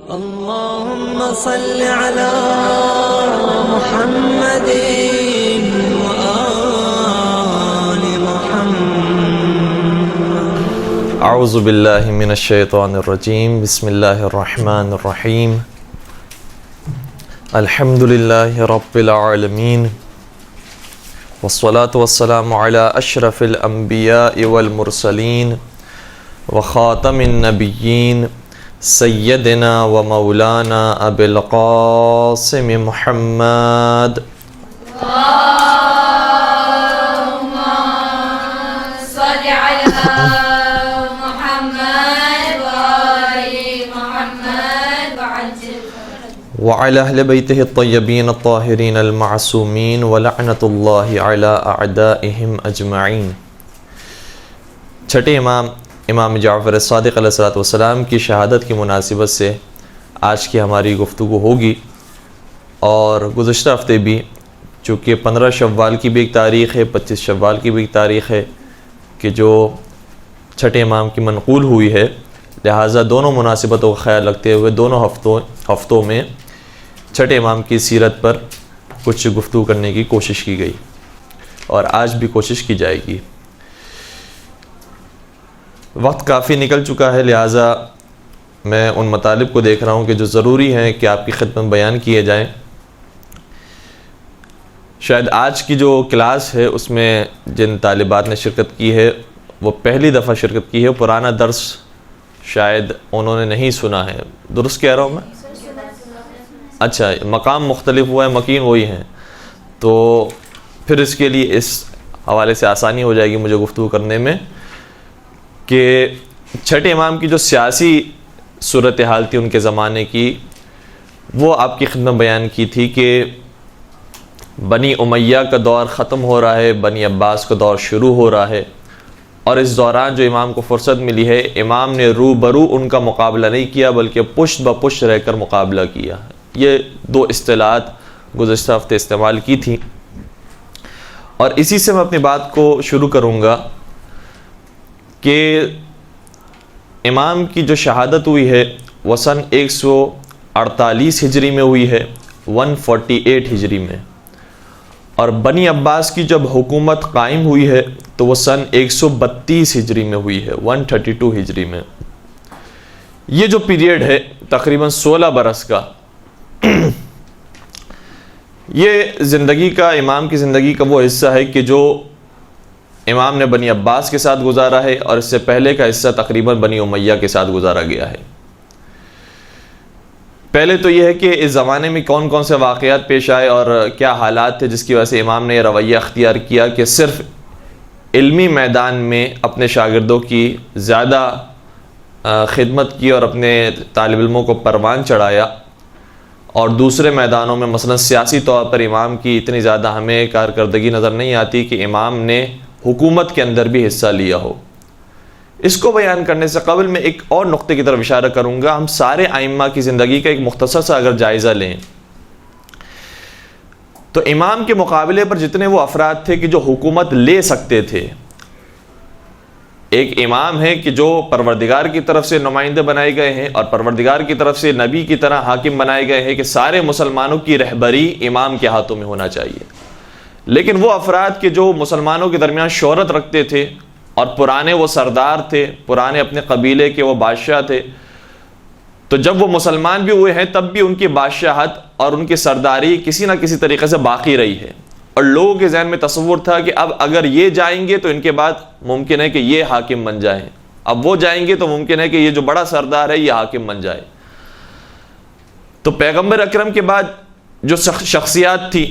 اللهم صل على محمد وآل محمد. اعوذ باللہ من الشیطان الرجیم. بسم اللہ الرحمن الرحیم. الحمد للہ رب العالمین والصلاة والسلام علی اشرف الانبیاء والمرسلین وخاتم النبیین سیدنا و مولانا ابی القاسم محمد اللهم صل على محمد وآل محمد وعلى اہل بیتہ الطیبین الطاہرین المعصومین ولعنۃ اللہ علی اعدائہم اجمعین. چھٹے امام جعفر صادق علیہ السلام کی شہادت کی مناسبت سے آج کی ہماری گفتگو ہوگی. اور گزشتہ ہفتے بھی چونکہ 15 شوال کی بھی ایک تاریخ ہے، 25 شوال کی بھی ایک تاریخ ہے کہ جو چھٹے امام کی منقول ہوئی ہے، لہٰذا دونوں مناسبتوں کا خیال رکھتے ہوئے دونوں ہفتوں میں چھٹے امام کی سیرت پر کچھ گفتگو کرنے کی کوشش کی گئی اور آج بھی کوشش کی جائے گی. وقت کافی نکل چکا ہے، لہٰذا میں ان مطالب کو دیکھ رہا ہوں کہ جو ضروری ہیں کہ آپ کی خدمت بیان کیے جائیں. شاید آج کی جو کلاس ہے اس میں جن طالبات نے شرکت کی ہے وہ پہلی دفعہ شرکت کی ہے. پرانا درس شاید انہوں نے نہیں سنا ہے. درست کہہ رہا ہوں میں؟ اچھا، مقام مختلف ہوا ہے، مکین وہی ہیں، تو پھر اس کے لیے اس حوالے سے آسانی ہو جائے گی مجھے گفتگو کرنے میں کہ چھٹے امام کی جو سیاسی صورتحال تھی ان کے زمانے کی، وہ آپ کی خدمت بیان کی تھی کہ بنی امیہ کا دور ختم ہو رہا ہے، بنی عباس کا دور شروع ہو رہا ہے، اور اس دوران جو امام کو فرصت ملی ہے، امام نے روبرو ان کا مقابلہ نہیں کیا بلکہ پشت بہ پشت رہ کر مقابلہ کیا. یہ دو اصطلاحات گزشتہ ہفتے استعمال کی تھیں اور اسی سے میں اپنی بات کو شروع کروں گا کہ امام کی جو شہادت ہوئی ہے وہ سن 148 ہجری میں ہوئی ہے، 148 ہجری میں، اور بنی عباس کی جب حکومت قائم ہوئی ہے تو وہ سن 132 ہجری میں ہوئی ہے، 132 ہجری میں. یہ جو پیریڈ ہے تقریباً 16 برس کا، یہ زندگی کا، امام کی زندگی کا وہ حصہ ہے کہ جو امام نے بنی عباس کے ساتھ گزارا ہے، اور اس سے پہلے کا حصہ تقریباً بنی امیہ کے ساتھ گزارا گیا ہے. پہلے تو یہ ہے کہ اس زمانے میں کون کون سے واقعات پیش آئے اور کیا حالات تھے جس کی وجہ سے امام نے یہ رویہ اختیار کیا کہ صرف علمی میدان میں اپنے شاگردوں کی زیادہ خدمت کی اور اپنے طالب علموں کو پروان چڑھایا، اور دوسرے میدانوں میں مثلا سیاسی طور پر امام کی اتنی زیادہ ہمیں کارکردگی نظر نہیں آتی کہ امام نے حکومت کے اندر بھی حصہ لیا ہو. اس کو بیان کرنے سے قبل میں ایک اور نقطے کی طرف اشارہ کروں گا. ہم سارے ائمہ کی زندگی کا ایک مختصر سا اگر جائزہ لیں تو امام کے مقابلے پر جتنے وہ افراد تھے کہ جو حکومت لے سکتے تھے، ایک امام ہے کہ جو پروردگار کی طرف سے نمائندے بنائے گئے ہیں اور پروردگار کی طرف سے نبی کی طرح حاکم بنائے گئے ہیں کہ سارے مسلمانوں کی رہبری امام کے ہاتھوں میں ہونا چاہیے. لیکن وہ افراد کے جو مسلمانوں کے درمیان شہرت رکھتے تھے اور پرانے وہ سردار تھے، پرانے اپنے قبیلے کے وہ بادشاہ تھے، تو جب وہ مسلمان بھی ہوئے ہیں تب بھی ان کی بادشاہت اور ان کی سرداری کسی نہ کسی طریقے سے باقی رہی ہے، اور لوگوں کے ذہن میں تصور تھا کہ اب اگر یہ جائیں گے تو ان کے بعد ممکن ہے کہ یہ حاکم بن جائیں، اب وہ جائیں گے تو ممکن ہے کہ یہ جو بڑا سردار ہے یہ حاکم بن جائے. تو پیغمبر اکرم کے بعد جو شخصیات تھی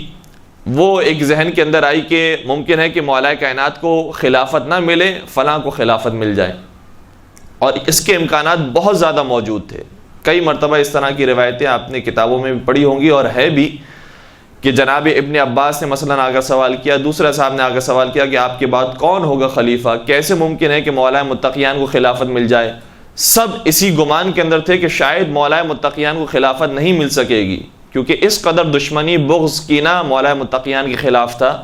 وہ ایک ذہن کے اندر آئی کہ ممکن ہے کہ مولا کائنات کو خلافت نہ ملے، فلاں کو خلافت مل جائے، اور اس کے امکانات بہت زیادہ موجود تھے. کئی مرتبہ اس طرح کی روایتیں آپ نے کتابوں میں بھی پڑھی ہوں گی اور ہے بھی کہ جناب ابن عباس نے مثلا آ کر سوال کیا، دوسرے صاحب نے آ کر سوال کیا کہ آپ کے بعد کون ہوگا خلیفہ، کیسے ممکن ہے کہ مولا متقیان کو خلافت مل جائے. سب اسی گمان کے اندر تھے کہ شاید مولا متقیان کو خلافت نہیں مل سکے گی، کیونکہ اس قدر دشمنی، بغض، کینہ مولا متقیان کے خلاف تھا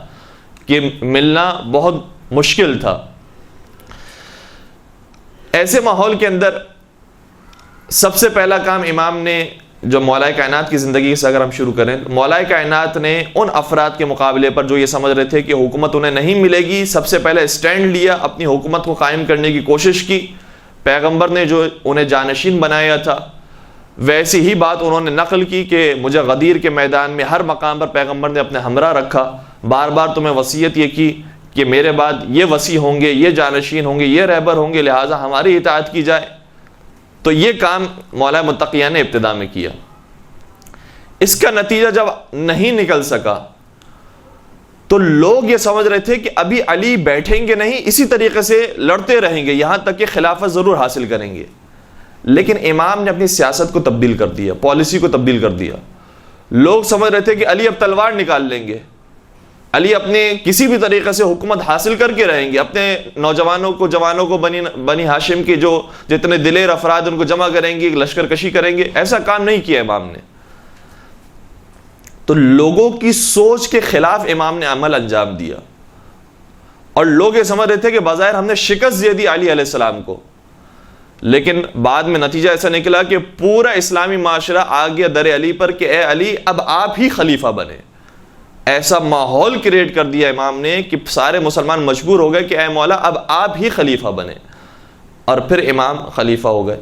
کہ ملنا بہت مشکل تھا. ایسے ماحول کے اندر سب سے پہلا کام امام نے جو مولا کائنات کی زندگی سے اگر ہم شروع کریں، مولا کائنات نے ان افراد کے مقابلے پر جو یہ سمجھ رہے تھے کہ حکومت انہیں نہیں ملے گی، سب سے پہلے اسٹینڈ لیا، اپنی حکومت کو قائم کرنے کی کوشش کی۔ پیغمبر نے جو انہیں جانشین بنایا تھا ویسی ہی بات انہوں نے نقل کی کہ مجھے غدیر کے میدان میں ہر مقام پر پیغمبر نے اپنے ہمراہ رکھا، بار بار تمہیں وصیت یہ کی کہ میرے بعد یہ وصی ہوں گے، یہ جانشین ہوں گے، یہ رہبر ہوں گے، لہٰذا ہماری اطاعت کی جائے۔ تو یہ کام مولا متقیہ نے ابتدا میں کیا۔ اس کا نتیجہ جب نہیں نکل سکا تو لوگ یہ سمجھ رہے تھے کہ ابھی علی بیٹھیں گے نہیں، اسی طریقے سے لڑتے رہیں گے یہاں تک کہ خلافت ضرور حاصل کریں گے۔ لیکن امام نے اپنی سیاست کو تبدیل کر دیا، پالیسی کو تبدیل کر دیا۔ لوگ سمجھ رہے تھے کہ علی اب تلوار نکال لیں گے، علی اپنے کسی بھی طریقے سے حکومت حاصل کر کے رہیں گے، اپنے نوجوانوں کو، جوانوں کو، بنی ہاشم کے جو جتنے دلیر افراد ان کو جمع کریں گے، لشکر کشی کریں گے۔ ایسا کام نہیں کیا امام نے۔ تو لوگوں کی سوچ کے خلاف امام نے عمل انجام دیا، اور لوگ یہ سمجھ رہے تھے کہ بظاہر ہم نے شکست دے دی علی علیہ السلام کو، لیکن بعد میں نتیجہ ایسا نکلا کہ پورا اسلامی معاشرہ آ گیا در علی پر کہ اے علی اب آپ ہی خلیفہ بنے۔ ایسا ماحول کریٹ کر دیا امام نے کہ سارے مسلمان مجبور ہو گئے کہ اے مولا اب آپ ہی خلیفہ بنے، اور پھر امام خلیفہ ہو گئے۔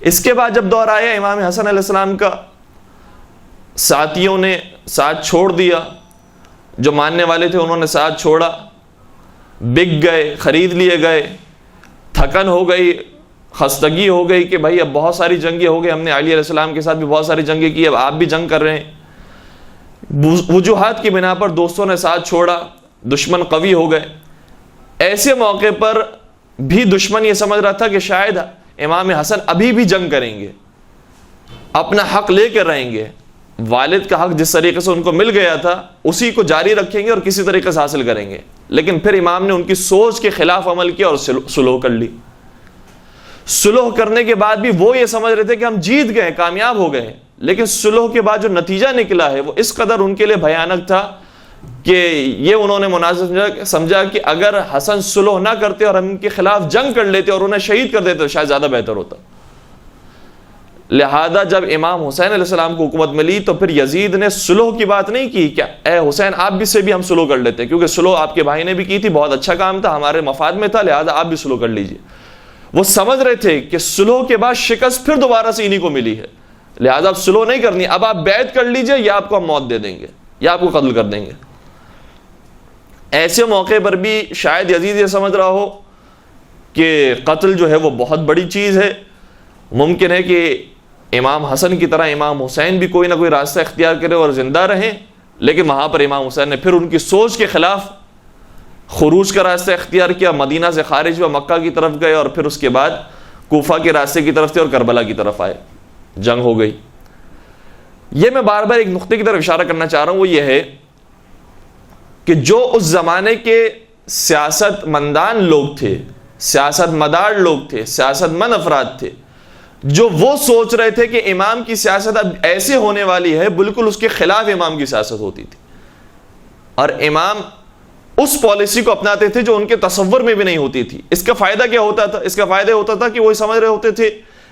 اس کے بعد جب دور آیا امام حسن علیہ السلام کا، ساتھیوں نے ساتھ چھوڑ دیا، جو ماننے والے تھے انہوں نے ساتھ چھوڑا، بک گئے، خرید لیے گئے، تھکن ہو گئی، خستگی ہو گئی کہ بھائی اب بہت ساری جنگیں ہو گئی، ہم نے علی علیہ السلام کے ساتھ بھی بہت ساری جنگیں کی، اب آپ بھی جنگ کر رہے ہیں۔ وجوہات کی بنا پر دوستوں نے ساتھ چھوڑا، دشمن قوی ہو گئے۔ ایسے موقع پر بھی دشمن یہ سمجھ رہا تھا کہ شاید امام حسن ابھی بھی جنگ کریں گے، اپنا حق لے کر رہیں گے، والد کا حق جس طریقے سے ان کو مل گیا تھا اسی کو جاری رکھیں گے اور کسی طریقے سے حاصل کریں گے۔ لیکن پھر امام نے ان کی سوچ کے خلاف عمل کیا اور صلح کر لی۔ صلح کرنے کے بعد بھی وہ یہ سمجھ رہے تھے کہ ہم جیت گئے، کامیاب ہو گئے، لیکن صلح کے بعد جو نتیجہ نکلا ہے وہ اس قدر ان کے لیے بھیانک تھا کہ یہ انہوں نے مناسب سمجھا کہ اگر حسن صلح نہ کرتے اور ہم ان کے خلاف جنگ کر لیتے اور انہیں شہید کر دیتے تو شاید زیادہ بہتر ہوتا۔ لہذا جب امام حسین علیہ السلام کو حکومت ملی تو پھر یزید نے صلح کی بات نہیں کی کہ اے حسین آپ بھی سے بھی ہم صلح کر لیتے، کیونکہ صلح آپ کے بھائی نے بھی کی تھی، بہت اچھا کام تھا، ہمارے مفاد میں تھا، لہذا آپ بھی صلح کر لیجئے۔ وہ سمجھ رہے تھے کہ صلح کے بعد شکست پھر دوبارہ سے انہی کو ملی ہے، لہذا اب صلح نہیں کرنی، اب آپ بیعت کر لیجئے یا آپ کو ہم موت دے دیں گے یا آپ کو قتل کر دیں گے۔ ایسے موقع پر بھی شاید یزید یہ سمجھ رہا ہو کہ قتل جو ہے وہ بہت بڑی چیز ہے، ممکن ہے کہ امام حسن کی طرح امام حسین بھی کوئی نہ کوئی راستہ اختیار کرے اور زندہ رہیں، لیکن وہاں پر امام حسین نے پھر ان کی سوچ کے خلاف خروج کا راستہ اختیار کیا، مدینہ سے خارج ہوا، مکہ کی طرف گئے اور پھر اس کے بعد کوفہ کے راستے کی طرف تھے اور کربلا کی طرف آئے، جنگ ہو گئی۔ یہ میں بار بار ایک نقطے کی طرف اشارہ کرنا چاہ رہا ہوں، وہ یہ ہے کہ جو اس زمانے کے سیاست مندان لوگ تھے، سیاست مدار لوگ تھے، سیاست مند افراد تھے، جو وہ سوچ رہے تھے کہ امام کی سیاست اب ایسے ہونے والی ہے، بالکل اس کے خلاف امام کی سیاست ہوتی تھی، اور امام اس پالیسی کو اپناتے تھے جو ان کے تصور میں بھی نہیں ہوتی تھی۔ اس کا فائدہ کیا ہوتا تھا؟ اس کا فائدہ ہوتا تھا کہ وہ سمجھ رہے ہوتے تھے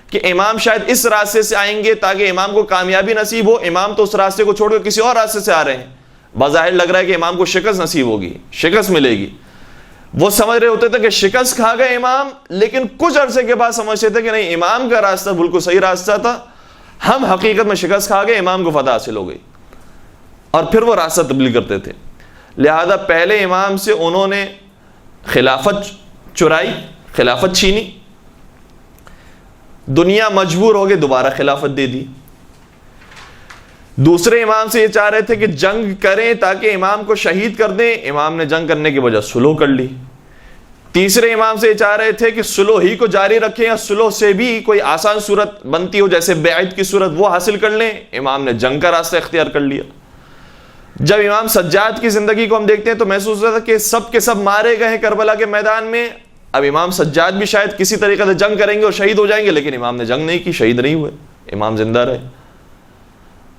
کہ امام شاید اس راستے سے آئیں گے تاکہ امام کو کامیابی نصیب ہو، امام تو اس راستے کو چھوڑ کر کسی اور راستے سے آ رہے ہیں، بظاہر لگ رہا ہے کہ امام کو شکست نصیب ہوگی، شکست ملے گی۔ وہ سمجھ رہے ہوتے تھے کہ شکست کھا گئے امام، لیکن کچھ عرصے کے بعد سمجھتے تھے کہ نہیں، امام کا راستہ بالکل صحیح راستہ تھا، ہم حقیقت میں شکست کھا گئے، امام کو فتح حاصل ہو گئی، اور پھر وہ راستہ تبدیل کرتے تھے۔ لہذا پہلے امام سے انہوں نے خلافت چرائی، خلافت چھینی، دنیا مجبور ہو گئی دوبارہ خلافت دے دی۔ دوسرے امام سے یہ چاہ رہے تھے کہ جنگ کریں تاکہ امام کو شہید کر دیں، امام نے جنگ کرنے کی وجہ صلح کر لی۔ تیسرے امام سے یہ چاہ رہے تھے کہ صلح ہی کو جاری رکھیں یا صلح سے بھی کوئی آسان صورت بنتی ہو جیسے بیعت کی صورت وہ حاصل کر لیں، امام نے جنگ کا راستہ اختیار کر لیا۔ جب امام سجاد کی زندگی کو ہم دیکھتے ہیں تو محسوس ہوتا ہے کہ سب کے سب مارے گئے ہیں کربلا کے میدان میں، اب امام سجاد بھی شاید کسی طریقے سے جنگ کریں گے اور شہید ہو جائیں گے، لیکن امام نے جنگ نہیں کی، شہید نہیں ہوئے، امام زندہ رہے۔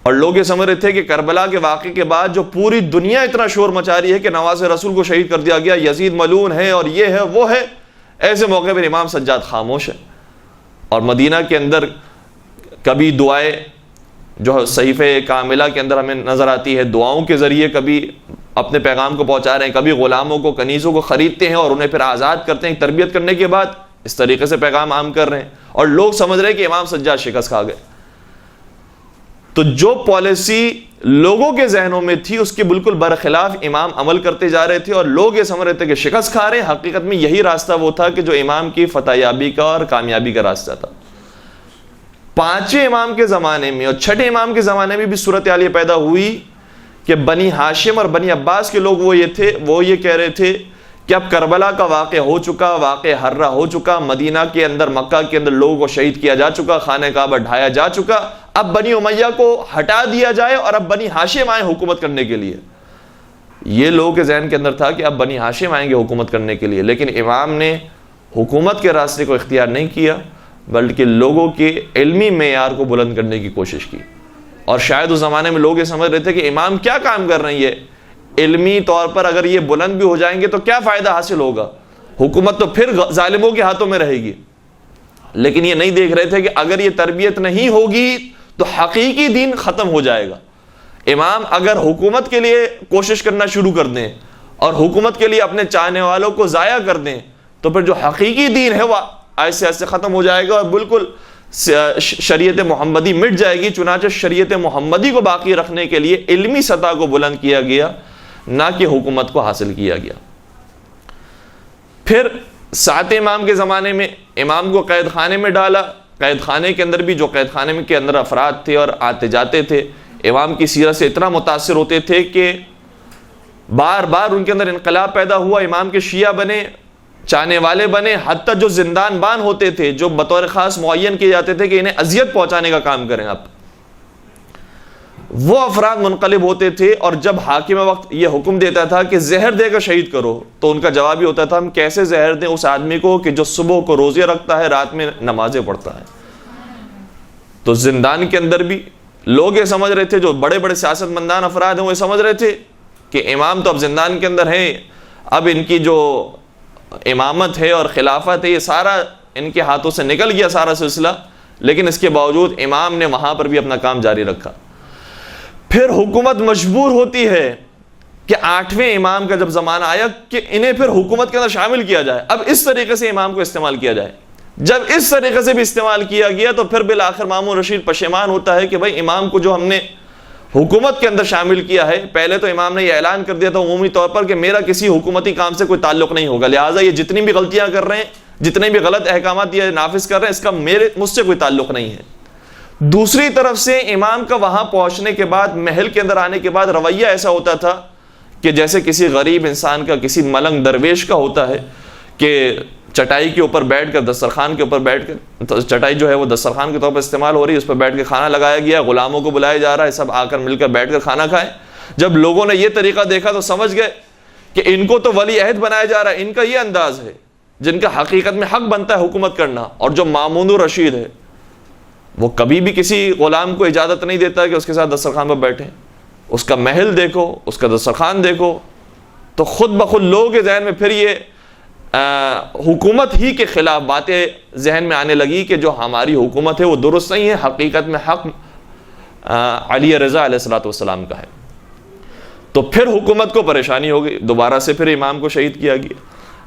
اور لوگ یہ سمجھ رہے تھے کہ کربلا کے واقعے کے بعد جو پوری دنیا اتنا شور مچا رہی ہے کہ نواز رسول کو شہید کر دیا گیا، یزید ملعون ہے اور یہ ہے وہ ہے، ایسے موقع پر امام سجاد خاموش ہے اور مدینہ کے اندر کبھی دعائیں جو صحیفہ کاملہ کے اندر ہمیں نظر آتی ہے، دعاؤں کے ذریعے کبھی اپنے پیغام کو پہنچا رہے ہیں، کبھی غلاموں کو کنیزوں کو خریدتے ہیں اور انہیں پھر آزاد کرتے ہیں تربیت کرنے کے بعد، اس طریقے سے پیغام عام کر رہے ہیں، اور لوگ سمجھ رہے ہیں کہ امام سجاد شکست کھا گئے۔ تو جو پالیسی لوگوں کے ذہنوں میں تھی اس کے بالکل برخلاف امام عمل کرتے جا رہے تھے، اور لوگ یہ سمجھ رہے تھے کہ شکست کھا رہے ہیں۔ حقیقت میں یہی راستہ وہ تھا کہ جو امام کی فتح یابی کا اور کامیابی کا راستہ تھا۔ پانچویں امام کے زمانے میں اور چھٹے امام کے زمانے میں بھی صورتحال یہ پیدا ہوئی کہ بنی ہاشم اور بنی عباس کے لوگ وہ یہ کہہ رہے تھے کہ اب کربلا کا واقعہ ہو چکا، واقعہ ہررہ ہو چکا، مدینہ کے اندر مکہ کے اندر لوگوں کو شہید کیا جا چکا، خانہ کعبہ ڈھایا جا چکا، اب بنی امیہ کو ہٹا دیا جائے اور اب بنی ہاشم آئیں حکومت کرنے کے لیے۔ یہ لوگوں کے ذہن کے اندر تھا کہ اب بنی ہاشم آئیں گے حکومت کرنے کے لیے، لیکن امام نے حکومت کے راستے کو اختیار نہیں کیا بلکہ لوگوں کے علمی معیار کو بلند کرنے کی کوشش کی۔ اور شاید اس زمانے میں لوگ یہ سمجھ رہے تھے کہ امام کیا کام کر رہے ہیں، یہ علمی طور پر اگر یہ بلند بھی ہو جائیں گے تو کیا فائدہ حاصل ہوگا، حکومت تو پھر ظالموں کے ہاتھوں میں رہے گی۔ لیکن یہ نہیں دیکھ رہے تھے کہ اگر یہ تربیت نہیں ہوگی تو حقیقی دین ختم ہو جائے گا۔ امام اگر حکومت کے لیے کوشش کرنا شروع کر دیں اور حکومت کے لیے اپنے چاہنے والوں کو ضائع کر دیں تو پھر جو حقیقی دین ہے وہ ایسے ایسے ختم ہو جائے گا اور بالکل شریعت محمدی مٹ جائے گی۔ چنانچہ شریعت محمدی کو باقی رکھنے کے لیے علمی سطح کو بلند کیا گیا، نہ کہ حکومت کو حاصل کیا گیا۔ پھر ساتویں امام کے زمانے میں امام کو قید خانے میں ڈالا۔ قید خانے کے اندر بھی جو قید خانے کے اندر افراد تھے اور آتے جاتے تھے امام کی سیرت سے اتنا متاثر ہوتے تھے کہ بار بار ان کے اندر انقلاب پیدا ہوا، امام کے شیعہ بنے، چاہنے والے بنے، حتیٰ جو زندان بان ہوتے تھے جو بطور خاص معین کیے جاتے تھے کہ انہیں اذیت پہنچانے کا کام کریں آپ، وہ افراد منقلب ہوتے تھے۔ اور جب حاکم وقت یہ حکم دیتا تھا کہ زہر دے کر شہید کرو تو ان کا جواب یہ ہوتا تھا ہم کیسے زہر دیں اس آدمی کو کہ جو صبح کو روزے رکھتا ہے رات میں نمازیں پڑھتا ہے۔ تو زندان کے اندر بھی لوگ یہ سمجھ رہے تھے، جو بڑے بڑے سیاست مندان افراد ہیں وہ یہ سمجھ رہے تھے کہ امام تو اب زندان کے اندر ہیں، اب ان کی جو امامت ہے اور خلافت ہے یہ سارا ان کے ہاتھوں سے نکل گیا سارا سلسلہ، لیکن اس کے باوجود امام نے وہاں پر بھی اپنا کام جاری رکھا۔ پھر حکومت مجبور ہوتی ہے کہ آٹھویں امام کا جب زمانہ آیا کہ انہیں پھر حکومت کے اندر شامل کیا جائے، اب اس طریقے سے امام کو استعمال کیا جائے۔ جب اس طریقے سے بھی استعمال کیا گیا تو پھر بالآخر مامون رشید پشیمان ہوتا ہے کہ بھائی امام کو جو ہم نے حکومت کے اندر شامل کیا ہے، پہلے تو امام نے یہ اعلان کر دیا تھا عمومی طور پر کہ میرا کسی حکومتی کام سے کوئی تعلق نہیں ہوگا، لہٰذا یہ جتنی بھی غلطیاں کر رہے ہیں، جتنے بھی غلط احکامات یہ نافذ کر رہے ہیں، اس کا مجھ سے کوئی تعلق نہیں ہے۔ دوسری طرف سے امام کا وہاں پہنچنے کے بعد، محل کے اندر آنے کے بعد رویہ ایسا ہوتا تھا کہ جیسے کسی غریب انسان کا، کسی ملنگ درویش کا ہوتا ہے کہ چٹائی کے اوپر بیٹھ کر، دسترخوان کے اوپر بیٹھ کر، چٹائی جو ہے وہ دسترخوان کے طور پر استعمال ہو رہی ہے، اس پر بیٹھ کے کھانا لگایا گیا، غلاموں کو بلایا جا رہا ہے، سب آ کر مل کر بیٹھ کر کھانا کھائیں۔ جب لوگوں نے یہ طریقہ دیکھا تو سمجھ گئے کہ ان کو تو ولی عہد بنایا جا رہا ہے، ان کا یہ انداز ہے جن کا حقیقت میں حق بنتا ہے حکومت کرنا۔ اور جو مامون الرشید ہے وہ کبھی بھی کسی غلام کو اجازت نہیں دیتا کہ اس کے ساتھ دسترخوان پر بیٹھیں، اس کا محل دیکھو، اس کا دسترخوان دیکھو، تو خود بخود لوگوں کے ذہن میں پھر یہ حکومت ہی کے خلاف باتیں ذہن میں آنے لگی کہ جو ہماری حکومت ہے وہ درست نہیں ہے، حقیقت میں حق علی رضا علیہ الصلوۃ والسلام کا ہے۔ تو پھر حکومت کو پریشانی ہو گئی، دوبارہ سے پھر امام کو شہید کیا گیا۔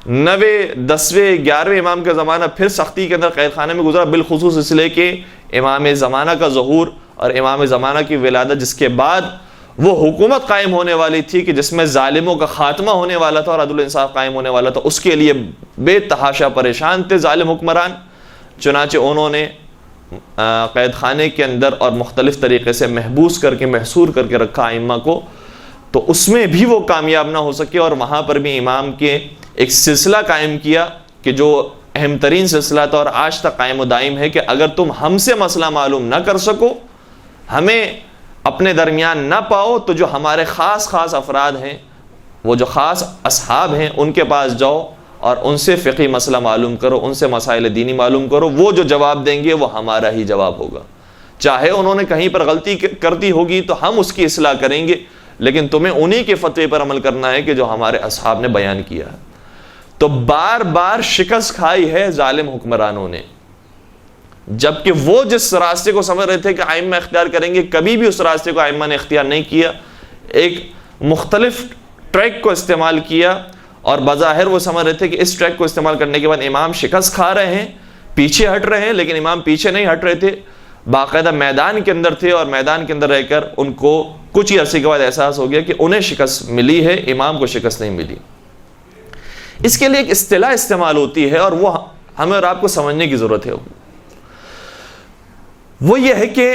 9ویں 10ویں 11ویں امام کا زمانہ پھر سختی کے اندر قید خانے میں گزرا، بالخصوص اس لیے کہ امام زمانہ کا ظہور اور امام زمانہ کی ولادت، جس کے بعد وہ حکومت قائم ہونے والی تھی کہ جس میں ظالموں کا خاتمہ ہونے والا تھا اور عدل و انصاف قائم ہونے والا تھا، اس کے لیے بے تحاشا پریشان تھے ظالم حکمران۔ چنانچہ انہوں نے قید خانے کے اندر اور مختلف طریقے سے محبوس کر کے، محصور کر کے رکھا ائمہ کو، تو اس میں بھی وہ کامیاب نہ ہو سکے، اور وہاں پر بھی امام کے ایک سلسلہ قائم کیا کہ جو اہم ترین سلسلہ تھا اور آج تک قائم و دائم ہے کہ اگر تم ہم سے مسئلہ معلوم نہ کر سکو، ہمیں اپنے درمیان نہ پاؤ، تو جو ہمارے خاص افراد ہیں، وہ جو خاص اصحاب ہیں، ان کے پاس جاؤ اور ان سے فقہی مسئلہ معلوم کرو، ان سے مسائل دینی معلوم کرو، وہ جو جواب دیں گے وہ ہمارا ہی جواب ہوگا، چاہے انہوں نے کہیں پر غلطی کرتی ہوگی تو ہم اس کی اصلاح کریں گے، لیکن تمہیں انہی کے فتوے پر عمل کرنا ہے کہ جو ہمارے اصحاب نے بیان کیا ہے۔ تو بار بار شکست کھائی ہے ظالم حکمرانوں نے، جبکہ وہ جس راستے کو سمجھ رہے تھے کہ ائمہ اختیار کریں گے، کبھی بھی اس راستے کو ائمہ نے اختیار نہیں کیا، ایک مختلف ٹریک کو استعمال کیا، اور بظاہر وہ سمجھ رہے تھے کہ اس ٹریک کو استعمال کرنے کے بعد امام شکست کھا رہے ہیں، پیچھے ہٹ رہے ہیں، لیکن امام پیچھے نہیں ہٹ رہے تھے، باقاعدہ میدان کے اندر تھے، اور میدان کے اندر رہ کر ان کو کچھ ہی عرصے کے بعد احساس ہو گیا کہ انہیں شکست ملی ہے، امام کو شکست نہیں ملی۔ اس کے لیے ایک اصطلاح استعمال ہوتی ہے، اور وہ ہمیں اور آپ کو سمجھنے کی ضرورت ہے۔ وہ یہ ہے کہ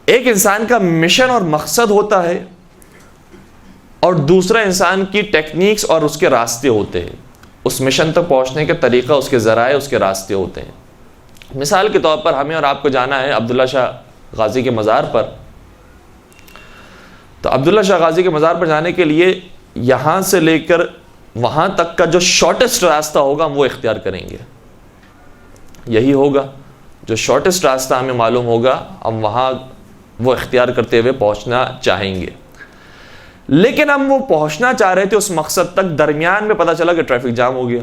ایک انسان کا مشن اور مقصد ہوتا ہے، اور دوسرا انسان کی ٹیکنیکس اور اس کے راستے ہوتے ہیں، اس مشن تک پہنچنے کا طریقہ، اس کے ذرائع، اس کے راستے ہوتے ہیں۔ مثال کے طور پر ہمیں اور آپ کو جانا ہے عبداللہ شاہ غازی کے مزار پر، تو عبداللہ شاہ غازی کے مزار پر جانے کے لیے یہاں سے لے کر وہاں تک کا جو شارٹیسٹ راستہ ہوگا ہم وہ اختیار کریں گے، یہی ہوگا جو شارٹیسٹ راستہ ہمیں معلوم ہوگا، ہم وہاں وہ اختیار کرتے ہوئے پہنچنا چاہیں گے۔ لیکن ہم وہ پہنچنا چاہ رہے تھے اس مقصد تک، درمیان میں پتہ چلا کہ ٹریفک جام ہو گیا،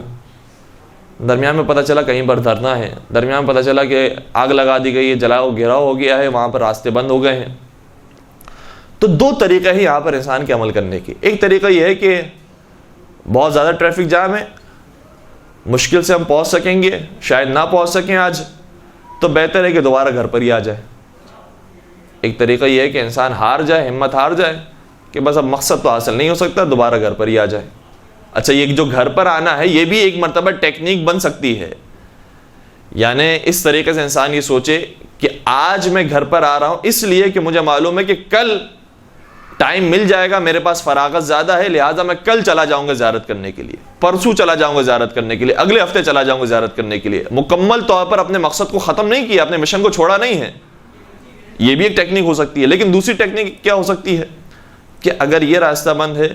درمیان میں پتہ چلا کہیں پر دھرنا ہے، درمیان میں پتہ چلا کہ آگ لگا دی گئی ہے، جلاؤ گھیراؤ ہو گیا ہے، وہاں پر راستے بند ہو گئے ہیں۔ تو دو طریقے ہیں یہاں پر انسان کے عمل کرنے کے۔ ایک طریقہ یہ ہے کہ بہت زیادہ ٹریفک جام ہے، مشکل سے ہم پہنچ سکیں گے، شاید نہ پہنچ سکیں آج، تو بہتر ہے کہ دوبارہ گھر پر ہی آ جائے۔ ایک طریقہ یہ ہے کہ انسان ہار جائے، ہمت ہار جائے کہ بس اب مقصد تو حاصل نہیں ہو سکتا، دوبارہ گھر پر ہی آ جائے۔ اچھا، یہ جو گھر پر آنا ہے یہ بھی ایک مرتبہ ٹیکنیک بن سکتی ہے، یعنی اس طریقے سے انسان یہ سوچے کہ آج میں گھر پر آ رہا ہوں اس لیے کہ مجھے معلوم ہے کہ کل ٹائم مل جائے گا، میرے پاس فراغت زیادہ ہے، لہٰذا میں کل چلا جاؤں گا زیارت کرنے کے لیے، پرسوں چلا جاؤں گا زیارت کرنے کے لیے، اگلے ہفتے چلا جاؤں گا زیارت کرنے کے لیے۔ مکمل طور پر اپنے مقصد کو ختم نہیں کیا، اپنے مشن کو چھوڑا نہیں ہے، یہ بھی ایک ٹیکنیک ہو سکتی ہے۔ لیکن دوسری ٹیکنیک کیا ہو سکتی ہے کہ اگر یہ راستہ بند ہے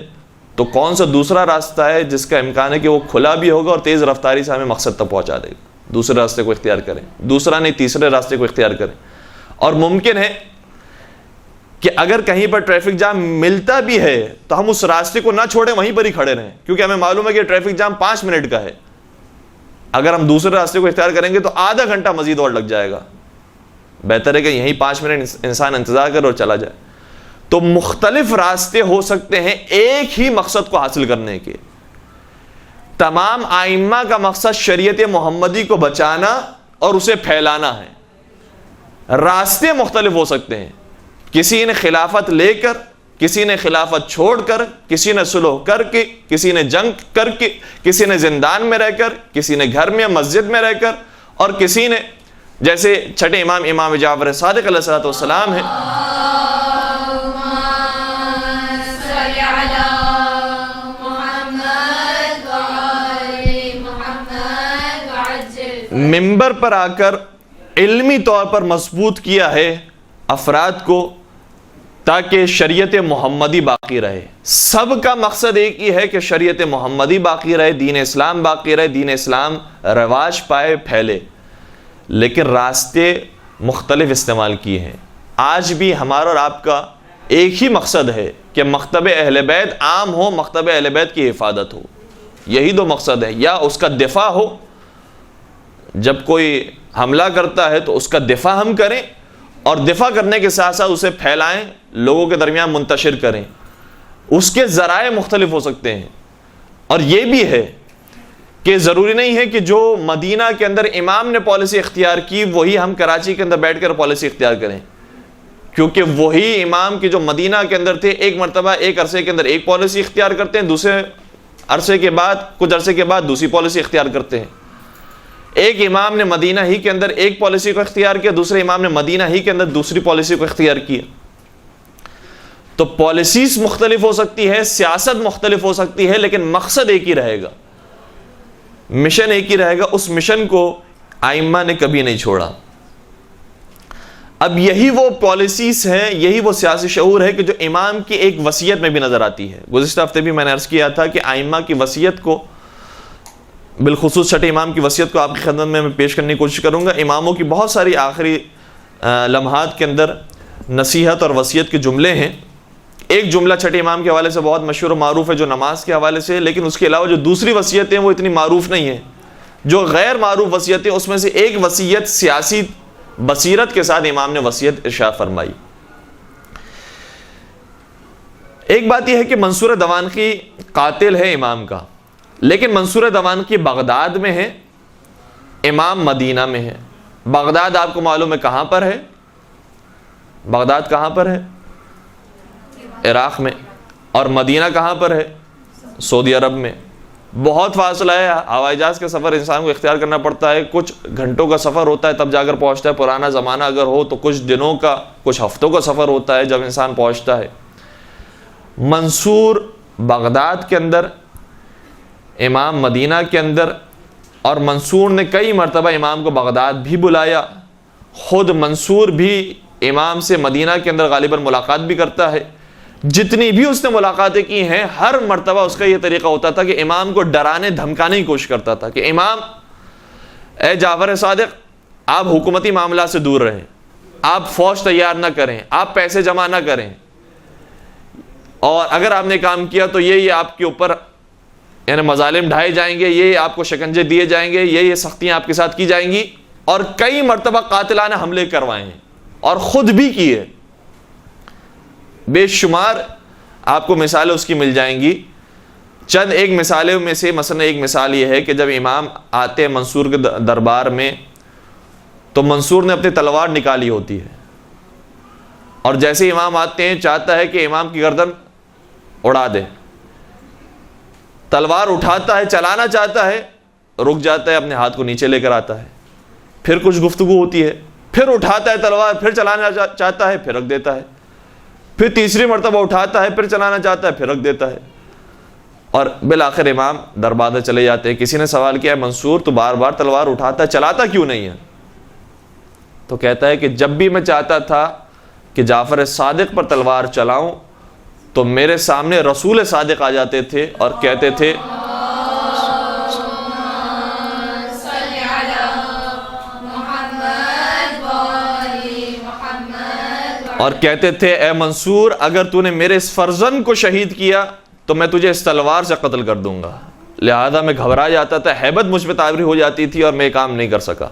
تو کون سا دوسرا راستہ ہے جس کا امکان ہے کہ وہ کھلا بھی ہوگا اور تیز رفتاری سے ہمیں مقصد تک پہنچا دے گا، دوسرے راستے کو اختیار کریں، دوسرا نہیں تیسرے راستے کو اختیار کریں۔ اور ممکن ہے کہ اگر کہیں پر ٹریفک جام ملتا بھی ہے تو ہم اس راستے کو نہ چھوڑیں، وہیں پر ہی کھڑے رہیں، کیونکہ ہمیں معلوم ہے کہ ٹریفک جام 5 منٹ کا ہے، اگر ہم دوسرے راستے کو اختیار کریں گے تو آدھا گھنٹہ مزید اور لگ جائے گا، بہتر ہے کہ یہیں 5 منٹ انسان انتظار کرے اور چلا جائے۔ تو مختلف راستے ہو سکتے ہیں ایک ہی مقصد کو حاصل کرنے کے۔ تمام ائمہ کا مقصد شریعت محمدی کو بچانا اور اسے پھیلانا ہے۔ راستے مختلف ہو سکتے ہیں، کسی نے خلافت لے کر، کسی نے خلافت چھوڑ کر، کسی نے صلح کر کے، کسی نے جنگ کر کے، کسی نے زندان میں رہ کر، کسی نے گھر میں مسجد میں رہ کر، اور کسی نے جیسے چھٹے امام امام جعفر صادق علیہ الصلوۃ والسلام ہے، منبر پر آ کر علمی طور پر مضبوط کیا ہے افراد کو تاکہ شریعت محمدی باقی رہے۔ سب کا مقصد ایک ہی ہے کہ شریعت محمدی باقی رہے، دین اسلام باقی رہے، دین اسلام رواج پائے، پھیلے، لیکن راستے مختلف استعمال کیے ہیں۔ آج بھی ہمارا اور آپ کا ایک ہی مقصد ہے کہ مکتب اہل بیت عام ہو، مکتب اہل بیت کی حفاظت ہو، یہی دو مقصد ہے۔ یا اس کا دفاع ہو، جب کوئی حملہ کرتا ہے تو اس کا دفاع ہم کریں، اور دفاع کرنے کے ساتھ ساتھ اسے پھیلائیں، لوگوں کے درمیان منتشر کریں۔ اس کے ذرائع مختلف ہو سکتے ہیں، اور یہ بھی ہے کہ ضروری نہیں ہے کہ جو مدینہ کے اندر امام نے پالیسی اختیار کی وہی ہم کراچی کے اندر بیٹھ کر پالیسی اختیار کریں، کیونکہ وہی امام کے جو مدینہ کے اندر تھے ایک مرتبہ ایک عرصے کے اندر ایک پالیسی اختیار کرتے ہیں، دوسرے عرصے کے بعد کچھ عرصے کے بعد دوسری پالیسی اختیار کرتے ہیں۔ ایک امام نے مدینہ ہی کے اندر ایک پالیسی کو اختیار کیا، دوسرے امام نے مدینہ ہی کے اندر دوسری پالیسی کو اختیار کیا۔ تو پالیسیز مختلف ہو سکتی ہے، سیاست مختلف ہو سکتی ہے، لیکن مقصد ایک ہی رہے گا، مشن ایک ہی رہے گا۔ اس مشن کو ائمہ نے کبھی نہیں چھوڑا۔ اب یہی وہ پالیسیز ہیں، یہی وہ سیاسی شعور ہے کہ جو امام کی ایک وصیت میں بھی نظر آتی ہے۔ گزشتہ ہفتے بھی میں نے عرض کیا تھا کہ ائمہ کی وصیت کو، بالخصوص چھٹے امام کی وصیت کو آپ کی خدمت میں پیش کرنے کی کوشش کروں گا۔ اماموں کی بہت ساری آخری لمحات کے اندر نصیحت اور وصیت کے جملے ہیں۔ ایک جملہ چھٹے امام کے حوالے سے بہت مشہور و معروف ہے جو نماز کے حوالے سے ہے، لیکن اس کے علاوہ جو دوسری وصیتیں وہ اتنی معروف نہیں ہیں۔ جو غیر معروف وصیتیں، اس میں سے ایک وصیت سیاسی بصیرت کے ساتھ امام نے وصیت ارشاد فرمائی۔ ایک بات یہ ہے کہ منصور دوانقی قاتل ہے امام کا، لیکن منصور دوانقی بغداد میں ہے، امام مدینہ میں ہے۔ بغداد آپ کو معلوم ہے کہاں پر ہے؟ بغداد کہاں پر ہے؟ عراق میں۔ اور مدینہ کہاں پر ہے؟ سعودی عرب میں۔ بہت فاصلہ ہے، ہوائی جہاز کا سفر انسان کو اختیار کرنا پڑتا ہے، کچھ گھنٹوں کا سفر ہوتا ہے تب جا کر پہنچتا ہے۔ پرانا زمانہ اگر ہو تو کچھ دنوں کا، کچھ ہفتوں کا سفر ہوتا ہے جب انسان پہنچتا ہے۔ منصور بغداد کے اندر، امام مدینہ کے اندر، اور منصور نے کئی مرتبہ امام کو بغداد بھی بلایا۔ خود منصور بھی امام سے مدینہ کے اندر غالباً ملاقات بھی کرتا ہے۔ جتنی بھی اس نے ملاقاتیں کی ہیں، ہر مرتبہ اس کا یہ طریقہ ہوتا تھا کہ امام کو ڈرانے دھمکانے کی کوشش کرتا تھا کہ امام، اے جعفر صادق، آپ حکومتی معاملات سے دور رہیں، آپ فوج تیار نہ کریں، آپ پیسے جمع نہ کریں، اور اگر آپ نے کام کیا تو یہ آپ کے اوپر یعنی مظالم ڈھائے جائیں گے، یہ آپ کو شکنجے دیے جائیں گے، یہ سختیاں آپ کے ساتھ کی جائیں گی۔ اور کئی مرتبہ قاتلانہ حملے کروائے ہیں اور خود بھی کیے۔ بے شمار آپ کو مثالیں اس کی مل جائیں گی۔ چند ایک مثالوں میں سے مثلا ایک مثال یہ ہے کہ جب امام آتے ہیں منصور کے دربار میں تو منصور نے اپنی تلوار نکالی ہوتی ہے، اور جیسے امام آتے ہیں چاہتا ہے کہ امام کی گردن اڑا دے، تلوار اٹھاتا ہے، چلانا چاہتا ہے، رک جاتا ہے، اپنے ہاتھ کو نیچے لے کر آتا ہے، پھر کچھ گفتگو ہوتی ہے، پھر اٹھاتا ہے تلوار، پھر چلانا چاہتا ہے، پھر رکھ دیتا ہے، پھر تیسری مرتبہ اٹھاتا ہے، پھر چلانا چاہتا ہے، پھر رکھ دیتا ہے، اور بالآخر امام دربار چلے جاتے ہیں۔ کسی نے سوال کیا، منصور تو بار بار تلوار اٹھاتا ہے، چلاتا کیوں نہیں ہے؟ تو کہتا ہے کہ جب بھی میں چاہتا تھا کہ جعفر صادق پر تلوار چلاؤں تو میرے سامنے رسول صادق آ جاتے تھے اور کہتے تھے اے منصور، اگر تو نے میرے اس فرزند کو شہید کیا تو میں تجھے اس تلوار سے قتل کر دوں گا۔ لہذا میں گھبرا جاتا تھا، ہیبت مجھ پہ طاری ہو جاتی تھی اور میں کام نہیں کر سکا۔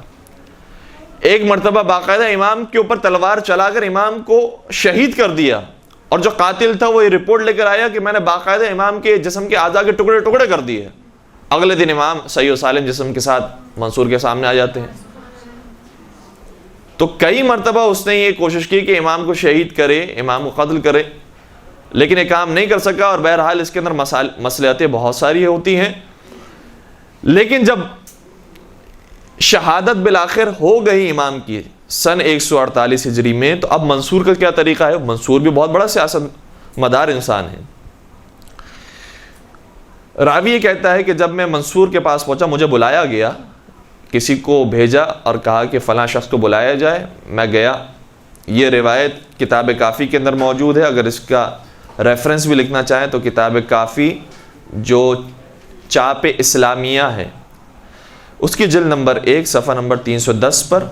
ایک مرتبہ باقاعدہ امام کے اوپر تلوار چلا کر امام کو شہید کر دیا، اور جو قاتل تھا وہ یہ رپورٹ لے کر آیا کہ میں نے باقاعدہ امام کے جسم کے اعضاء کے ٹکڑے ٹکڑے کر دیے۔ اگلے دن امام صحیح و سالم جسم کے ساتھ منصور کے سامنے آ جاتے ہیں۔ تو کئی مرتبہ اس نے یہ کوشش کی کہ امام کو شہید کرے، امام کو قتل کرے، لیکن یہ کام نہیں کر سکا، اور بہرحال اس کے اندر مصلحتیں بہت ساری ہوتی ہیں۔ لیکن جب شہادت بالآخر ہو گئی امام کی سن 148 ہجری میں، تو اب منصور کا کیا طریقہ ہے؟ منصور بھی بہت بڑا سیاست مدار انسان ہے۔ راوی یہ کہتا ہے کہ جب میں منصور کے پاس پہنچا، مجھے بلایا گیا، کسی کو بھیجا اور کہا کہ فلاں شخص کو بلایا جائے، میں گیا۔ یہ روایت کتاب کافی کے اندر موجود ہے، اگر اس کا ریفرنس بھی لکھنا چاہیں تو کتاب کافی جو چاپ اسلامیہ ہے اس کی جلد نمبر 1 صفحہ نمبر 310 پر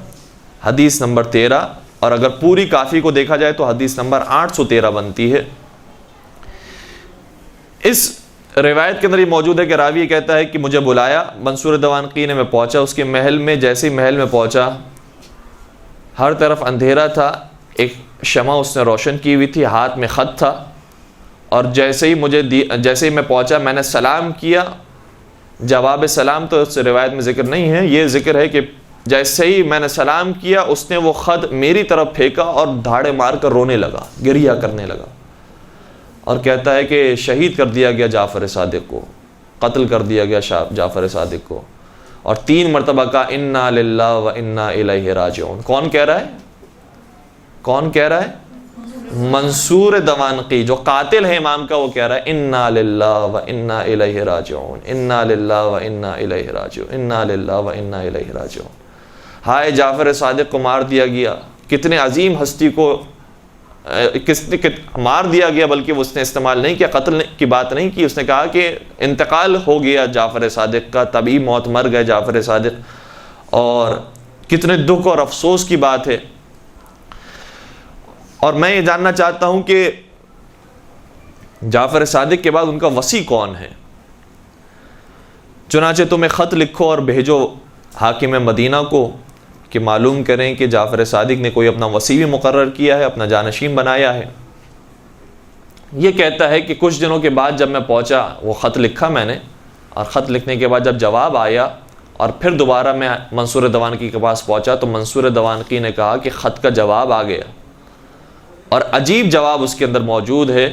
حدیث نمبر 13، اور اگر پوری کافی کو دیکھا جائے تو حدیث نمبر 813 بنتی ہے۔ اس روایت کے اندر یہ موجود ہے کہ راوی کہتا ہے کہ مجھے بلایا منصور دوانقی نے، میں پہنچا اس کے محل میں۔ جیسے ہی محل میں پہنچا، ہر طرف اندھیرا تھا، ایک شمع اس نے روشن کی ہوئی تھی، ہاتھ میں خط تھا، اور جیسے ہی میں پہنچا میں نے سلام کیا۔ جواب سلام تو اس روایت میں ذکر نہیں ہے، یہ ذکر ہے کہ جیسے ہی میں نے سلام کیا اس نے وہ خط میری طرف پھینکا اور دھاڑے مار کر رونے لگا، گریہ کرنے لگا، اور کہتا ہے کہ شہید کر دیا گیا جعفر صادق کو، قتل کر دیا گیا جعفر صادق کو، اور 3 مرتبہ کہا انا للہ و انا الیہ راجعون۔ کون کہہ رہا ہے؟ کون کہہ رہا ہے؟ منصور دوانقی جو قاتل ہے امام کا، وہ کہہ رہا ہے انا للہ و انا الیہ راجعون، انا للہ و انا الیہ راجعون، انا للہ و انا الیہ راجعون۔ ہائے جعفر صادق کو مار دیا گیا، کتنے عظیم ہستی کو مار دیا گیا، بلکہ اس نے استعمال نہیں کیا، قتل کی بات نہیں کی، اس نے کہا کہ انتقال ہو گیا جعفر صادق کا، طبعی موت، مر گئے جعفر صادق، اور کتنے دکھ اور افسوس کی بات ہے۔ اور میں یہ جاننا چاہتا ہوں کہ جعفر صادق کے بعد ان کا وصی کون ہے؟ چنانچہ تم ایک خط لکھو اور بھیجو حاکم مدینہ کو کہ معلوم کریں کہ جعفر صادق نے کوئی اپنا وصی بھی مقرر کیا ہے، اپنا جانشین بنایا ہے۔ یہ کہتا ہے کہ کچھ دنوں کے بعد جب میں پہنچا، وہ خط لکھا میں نے، اور خط لکھنے کے بعد جب جواب آیا اور پھر دوبارہ میں منصور دوانقی کے پاس پہنچا تو منصور دوانقی نے کہا کہ خط کا جواب آ گیا، اور عجیب جواب اس کے اندر موجود ہے۔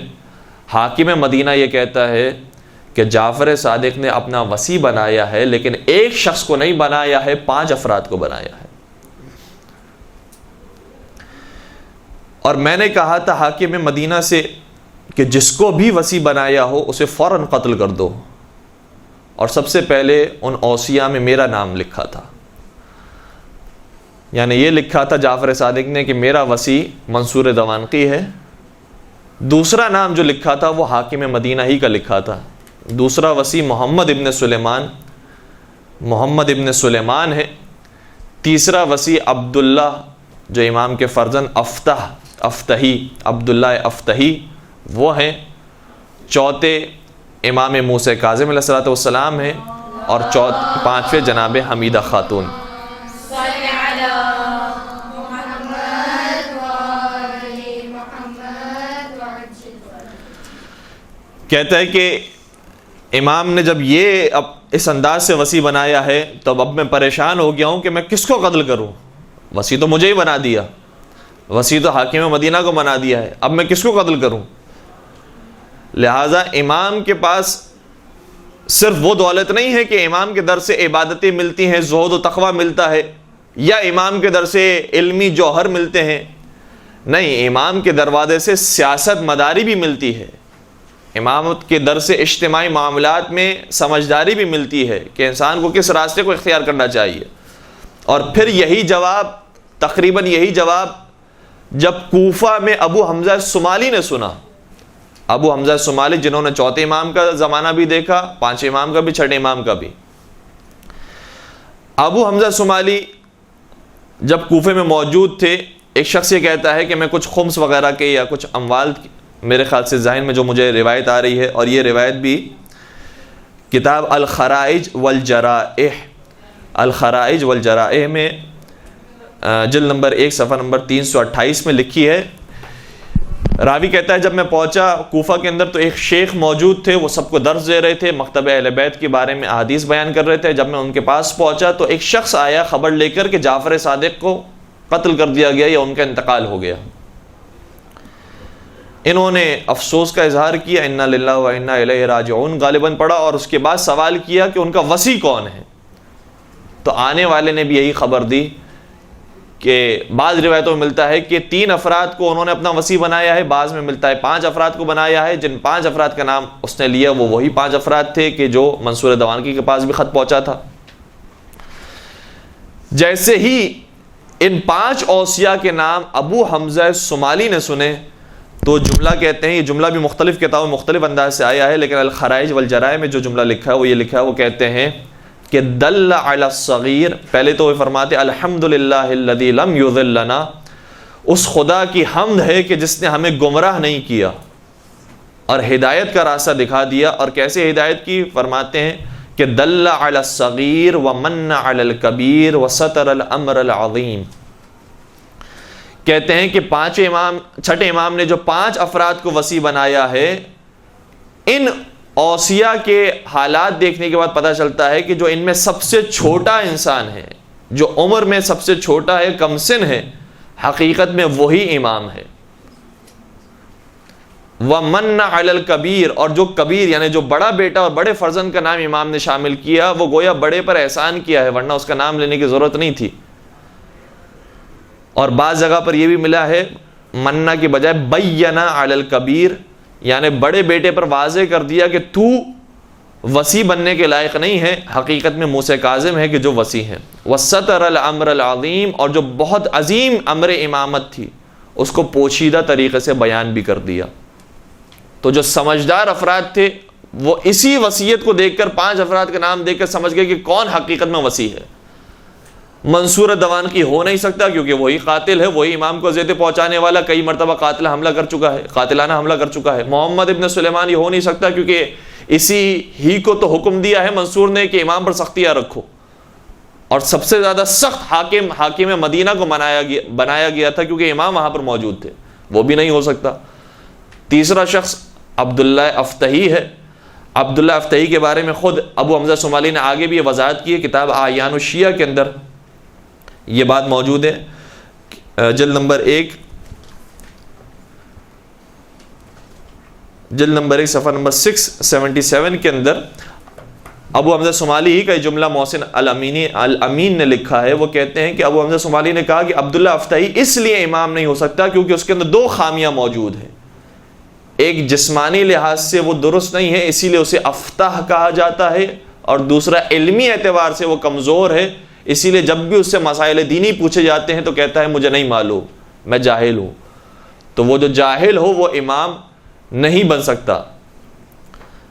حاکم مدینہ یہ کہتا ہے کہ جعفر صادق نے اپنا وصی بنایا ہے، لیکن ایک شخص کو نہیں بنایا ہے، 5 افراد کو بنایا ہے۔ اور میں نے کہا تھا حاکم مدینہ سے کہ جس کو بھی وصی بنایا ہو اسے فوراً قتل کر دو، اور سب سے پہلے ان اوصیاء میں میرا نام لکھا تھا، یعنی یہ لکھا تھا جعفر صادق نے کہ میرا وصی منصور دوانقی ہے۔ دوسرا نام جو لکھا تھا وہ حاکم مدینہ ہی کا لکھا تھا۔ دوسرا وصی محمد ابن سلیمان ہے۔ تیسرا وصی عبداللہ جو امام کے فرزند افتحی عبداللہ افتحی وہ ہیں۔ چوتھے امام موسیٰ کاظم علیہ السلام ہیں، اور پانچویں جناب حمیدہ خاتون۔ صلی علی محمد وآل محمد وعجل۔ کہتا ہے کہ امام نے جب یہ اب اس انداز سے وصی بنایا ہے تو اب میں پریشان ہو گیا ہوں کہ میں کس کو قتل کروں۔ وصی تو مجھے ہی بنا دیا، وصی تو حاکم مدینہ کو بنا دیا ہے، اب میں کس کو قتل کروں؟ لہٰذا امام کے پاس صرف وہ دولت نہیں ہے کہ امام کے در سے عبادتیں ملتی ہیں، زہد و تقوی ملتا ہے، یا امام کے در سے علمی جوہر ملتے ہیں، نہیں، امام کے دروازے سے سیاست مداری بھی ملتی ہے، امامت کے در سے اجتماعی معاملات میں سمجھداری بھی ملتی ہے کہ انسان کو کس راستے کو اختیار کرنا چاہیے۔ اور پھر یہی جواب، تقریباً یہی جواب جب کوفہ میں ابو حمزہ صومالی نے سنا، ابو حمزہ صومالی جنہوں نے چوتھے امام کا زمانہ بھی دیکھا، پانچویں امام کا بھی، چھٹے امام کا بھی، ابو حمزہ صومالی جب کوفے میں موجود تھے، ایک شخص یہ کہتا ہے کہ میں کچھ خمس وغیرہ کے یا کچھ اموال، میرے خیال سے ذہن میں جو مجھے روایت آ رہی ہے، اور یہ روایت بھی کتاب الخرائج والجرائح میں جلد نمبر 1 صفحہ نمبر 328 میں لکھی ہے۔ راوی کہتا ہے جب میں پہنچا کوفہ کے اندر تو ایک شیخ موجود تھے، وہ سب کو درس دے رہے تھے، مکتبہ اہل بیت کے بارے میں احادیث بیان کر رہے تھے۔ جب میں ان کے پاس پہنچا تو ایک شخص آیا خبر لے کر کہ جعفر صادق کو قتل کر دیا گیا یا ان کا انتقال ہو گیا۔ انہوں نے افسوس کا اظہار کیا، انا للہ و انا الیہ راجعون غالباً پڑھا، اور اس کے بعد سوال کیا کہ ان کا وصی کون ہے۔ تو آنے والے نے بھی یہی خبر دی کہ بعض روایتوں میں ملتا ہے کہ 3 افراد کو انہوں نے اپنا وصی بنایا ہے، بعض میں ملتا ہے 5 افراد کو بنایا ہے۔ جن 5 افراد کا نام اس نے لیا وہ وہی 5 افراد تھے کہ جو منصور دوانقی کے پاس بھی خط پہنچا تھا۔ جیسے ہی ان 5 اوصیاء کے نام ابو حمزہ صومالی نے سنے تو جملہ کہتے ہیں، یہ جملہ بھی مختلف کتابوں مختلف انداز سے آیا ہے، لیکن الخرائج والجرائح میں جو جملہ لکھا ہے وہ یہ لکھا ہے، وہ کہتے ہیں کہ دل علی الصغیر، پہلے تو وہ فرماتے الحمدللہ الذی لم یضلنا، اس خدا کی حمد ہے کہ جس نے ہمیں گمراہ نہیں کیا اور ہدایت کا راستہ دکھا دیا۔ اور کیسے ہدایت کی؟ فرماتے ہیں کہ دل علی الصغیر ومن علی الکبیر وستر الامر العظیم۔ کہتے ہیں کہ چھٹے امام نے جو 5 افراد کو وصی بنایا ہے، ان اوصیاء کے حالات دیکھنے کے بعد پتہ چلتا ہے کہ جو ان میں سب سے چھوٹا انسان ہے، جو عمر میں سب سے چھوٹا ہے، کم سن ہے، حقیقت میں وہی امام ہے۔ وَمَنَّ عَلَى الْكَبِيرِ، اور جو کبیر یعنی جو بڑا بیٹا اور بڑے فرزند کا نام امام نے شامل کیا، وہ گویا بڑے پر احسان کیا ہے، ورنہ اس کا نام لینے کی ضرورت نہیں تھی۔ اور بعض جگہ پر یہ بھی ملا ہے منّا کی بجائے بَيَّنَ عَلَى الْكَبِيرِ، یعنی بڑے بیٹے پر واضح کر دیا کہ تو وصی بننے کے لائق نہیں ہے، حقیقت میں موسیٰ کاظم ہے کہ جو وصی ہے۔ وَسَتَرَ الْأَمْرَ الْعَظِيمِ، اور جو بہت عظیم امر امامت تھی اس کو پوشیدہ طریقے سے بیان بھی کر دیا۔ تو جو سمجھدار افراد تھے وہ اسی وصیت کو دیکھ کر 5 افراد کا نام دیکھ کر سمجھ گئے کہ کون حقیقت میں وصی ہے۔ منصور دوانقی ہو نہیں سکتا کیونکہ وہی قاتل ہے، وہی امام کو اذیتیں پہنچانے والا، کئی مرتبہ قاتلانہ حملہ کر چکا ہے۔ محمد ابن سلیمان یہ ہو نہیں سکتا کیونکہ اسی ہی کو تو حکم دیا ہے منصور نے کہ امام پر سختیاں رکھو۔ اور سب سے زیادہ سخت حاکم مدینہ کو بنایا گیا تھا کیونکہ امام وہاں پر موجود تھے، وہ بھی نہیں ہو سکتا۔ تیسرا شخص عبداللہ افتحی ہے۔ عبداللہ افتحی کے بارے میں خود ابو حمزہ صومالی نے آگے بھی یہ وضاحت کی ہے، کتاب اعیان الشیعہ کے اندر یہ بات موجود ہے، جلد نمبر 1 صفحہ نمبر 677 کے اندر ابو حمزہ صومالی ہی کا یہ جملہ محسن الامین نے لکھا ہے۔ وہ کہتے ہیں کہ ابو حمزہ صومالی نے کہا کہ عبداللہ افتحی اس لیے امام نہیں ہو سکتا کیونکہ اس کے اندر 2 خامیاں موجود ہیں، ایک جسمانی لحاظ سے وہ درست نہیں ہے اسی لیے اسے افتح کہا جاتا ہے، اور دوسرا علمی اعتبار سے وہ کمزور ہے، اسی لیے جب بھی اس سے مسائل دینی پوچھے جاتے ہیں تو کہتا ہے مجھے نہیں معلوم، میں جاہل ہوں۔ تو وہ جو جاہل ہو وہ امام نہیں بن سکتا۔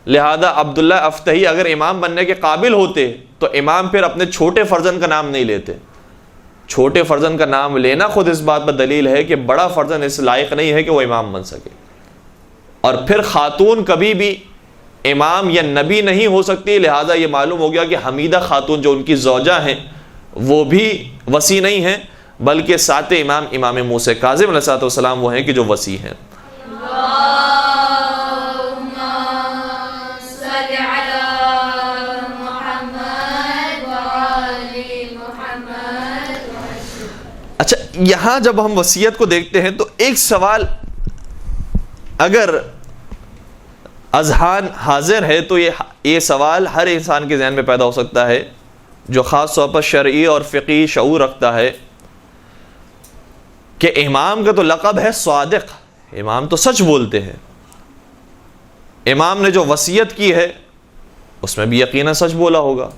لہذا عبداللہ افتحی اگر امام بننے کے قابل ہوتے تو امام پھر اپنے چھوٹے فرزند کا نام نہیں لیتے۔ چھوٹے فرزند کا نام لینا خود اس بات پر دلیل ہے کہ بڑا فرزند اس لائق نہیں ہے کہ وہ امام بن سکے۔ اور پھر خاتون کبھی بھی امام یا نبی نہیں ہو سکتی، لہذا یہ معلوم ہو گیا کہ حمیدہ خاتون جو ان کی زوجہ ہیں وہ بھی وصی نہیں ہیں، بلکہ سات امام امام موسیٰ کاظم علیہ السلام وہ ہیں کہ جو وصی ہیں۔ اچھا، یہاں جب ہم وصیت کو دیکھتے ہیں تو ایک سوال اگر اذہان حاضر ہے تو یہ سوال ہر انسان کے ذہن میں پیدا ہو سکتا ہے جو خاص طور پر شرعی اور فقہی شعور رکھتا ہے کہ امام کا تو لقب ہے صادق، امام تو سچ بولتے ہیں، امام نے جو وصیت کی ہے اس میں بھی یقیناً سچ بولا ہوگا،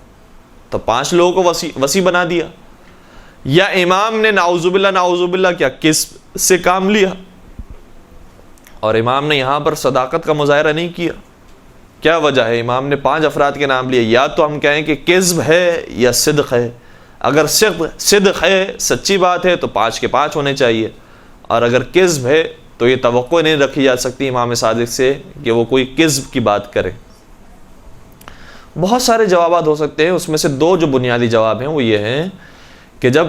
تو 5 لوگوں کو وصی بنا دیا، یا امام نے نعوذ باللہ کیا کسب سے کام لیا اور امام نے یہاں پر صداقت کا مظاہرہ نہیں کیا۔ کیا وجہ ہے؟ امام نے 5 افراد کے نام لیے، یا تو ہم کہیں کہ کذب ہے یا صدق ہے، اگر صدق ہے سچی بات ہے تو 5 کے 5 ہونے چاہیے، اور اگر کذب ہے تو یہ توقع نہیں رکھی جا سکتی امام صادق سے کہ وہ کوئی کذب کی بات کرے۔ بہت سارے جوابات ہو سکتے ہیں، اس میں سے 2 جو بنیادی جواب ہیں وہ یہ ہیں کہ جب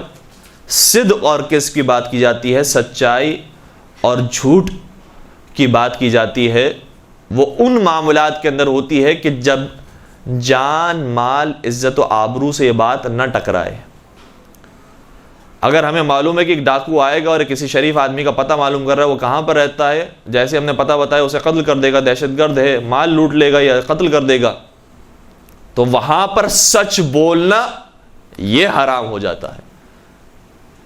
صدق اور کذب کی بات کی جاتی ہے، سچائی اور جھوٹ کی بات کی جاتی ہے، وہ ان معاملات کے اندر ہوتی ہے کہ جب جان، مال، عزت و آبرو سے یہ بات نہ ٹکرائے۔ اگر ہمیں معلوم ہے کہ ایک ڈاکو آئے گا اور کسی شریف آدمی کا پتہ معلوم کر رہا ہے، وہ کہاں پر رہتا ہے، جیسے ہم نے پتہ بتایا اسے قتل کر دے گا، دہشت گرد ہے، مال لوٹ لے گا یا قتل کر دے گا، تو وہاں پر سچ بولنا یہ حرام ہو جاتا ہے،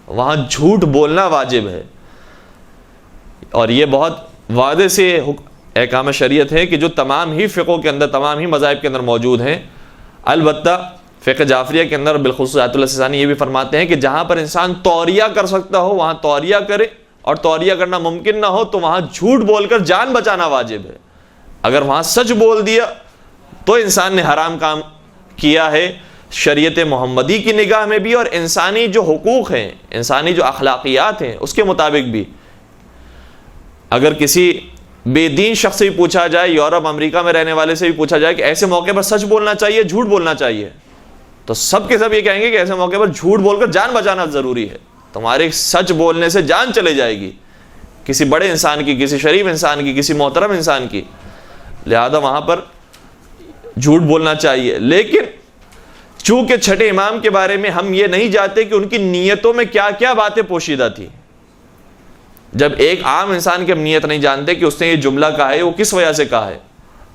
وہاں جھوٹ بولنا واجب ہے۔ اور یہ بہت واضح سے احکام شریعت ہے کہ جو تمام ہی فقہوں کے اندر، تمام ہی مذاہب کے اندر موجود ہیں۔ البتہ فقہ جعفریہ کے اندر بالخصوص آیت اللہ سیستانی یہ بھی فرماتے ہیں کہ جہاں پر انسان توریہ کر سکتا ہو وہاں توریہ کرے، اور توریہ کرنا ممکن نہ ہو تو وہاں جھوٹ بول کر جان بچانا واجب ہے۔ اگر وہاں سچ بول دیا تو انسان نے حرام کام کیا ہے شریعت محمدی کی نگاہ میں بھی، اور انسانی جو حقوق ہیں، انسانی جو اخلاقیات ہیں اس کے مطابق بھی۔ اگر کسی بے دین شخص سے بھی پوچھا جائے، یورپ امریکہ میں رہنے والے سے بھی پوچھا جائے کہ ایسے موقع پر سچ بولنا چاہیے جھوٹ بولنا چاہیے، تو سب کے سب یہ کہیں گے کہ ایسے موقع پر جھوٹ بول کر جان بچانا ضروری ہے، تمہارے سچ بولنے سے جان چلے جائے گی، کسی بڑے انسان کی، کسی شریف انسان کی، کسی محترم انسان کی، لہذا وہاں پر جھوٹ بولنا چاہیے۔ لیکن چونکہ چھٹے امام کے بارے میں ہم یہ نہیں جانتے کہ ان کی نیتوں میں کیا کیا باتیں پوشیدہ تھی، جب ایک عام انسان کی ہم نیت نہیں جانتے کہ اس نے یہ جملہ کہا ہے وہ کس وجہ سے کہا ہے،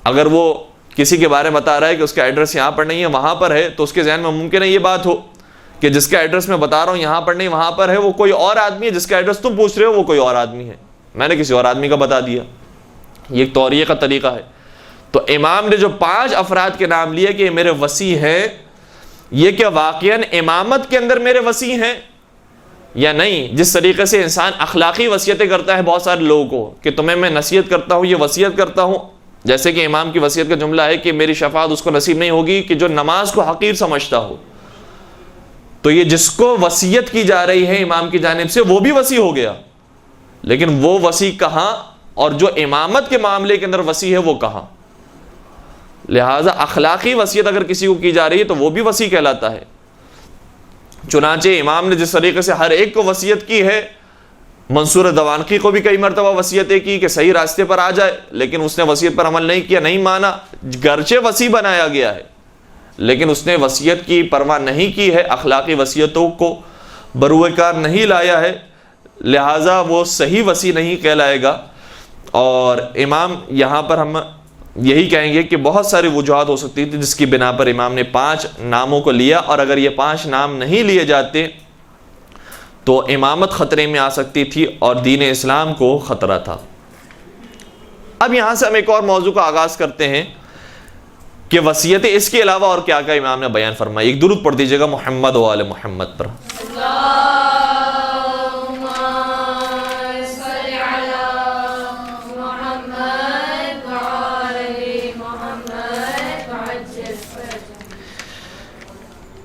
اگر وہ کسی کے بارے میں بتا رہا ہے کہ اس کا ایڈریس یہاں پر نہیں ہے وہاں پر ہے، تو اس کے ذہن میں ممکن ہے یہ بات ہو کہ جس کا ایڈریس میں بتا رہا ہوں یہاں پر نہیں وہاں پر ہے وہ کوئی اور آدمی ہے، جس کا ایڈریس تم پوچھ رہے ہو وہ کوئی اور آدمی ہے، میں نے کسی اور آدمی کا بتا دیا۔ یہ ایک توریہ کا طریقہ ہے۔ تو امام نے جو 5 افراد کے نام لیے کہ یہ میرے وصی ہیں، یہ کیا واقعاً امامت کے اندر میرے وصی ہیں یا نہیں؟ جس طریقے سے انسان اخلاقی وصیتیں کرتا ہے بہت سارے لوگوں کو کہ تمہیں میں نصیحت کرتا ہوں، یہ وصیت کرتا ہوں، جیسے کہ امام کی وصیت کا جملہ ہے کہ میری شفاعت اس کو نصیب نہیں ہوگی کہ جو نماز کو حقیر سمجھتا ہو، تو یہ جس کو وصیت کی جا رہی ہے امام کی جانب سے وہ بھی وصی ہو گیا، لیکن وہ وصی کہاں، اور جو امامت کے معاملے کے اندر وصی ہے وہ کہاں؟ لہٰذا اخلاقی وصیت اگر کسی کو کی جا رہی ہے تو وہ بھی وصی کہلاتا ہے۔ چنانچہ امام نے جس طریقے سے ہر ایک کو وصیت کی ہے، منصور دوانقی کو بھی کئی مرتبہ وصیتیں کی کہ صحیح راستے پر آ جائے، لیکن اس نے وصیت پر عمل نہیں کیا، نہیں مانا، گرچہ وصی بنایا گیا ہے لیکن اس نے وصیت کی پرواہ نہیں کی ہے، اخلاقی وصیتوں کو بروئے کار نہیں لایا ہے، لہٰذا وہ صحیح وصی نہیں کہلائے گا۔ اور امام یہاں پر ہم یہی کہیں گے کہ بہت ساری وجوہات ہو سکتی تھی جس کی بنا پر امام نے 5 ناموں کو لیا، اور اگر یہ 5 نام نہیں لیے جاتے تو امامت خطرے میں آ سکتی تھی اور دین اسلام کو خطرہ تھا۔ اب یہاں سے ہم ایک اور موضوع کا آغاز کرتے ہیں کہ وصیتیں اس کے علاوہ اور کیا کیا امام نے بیان فرمائی۔ ایک درود پڑھ دیجیے گا محمد و آل محمد پر۔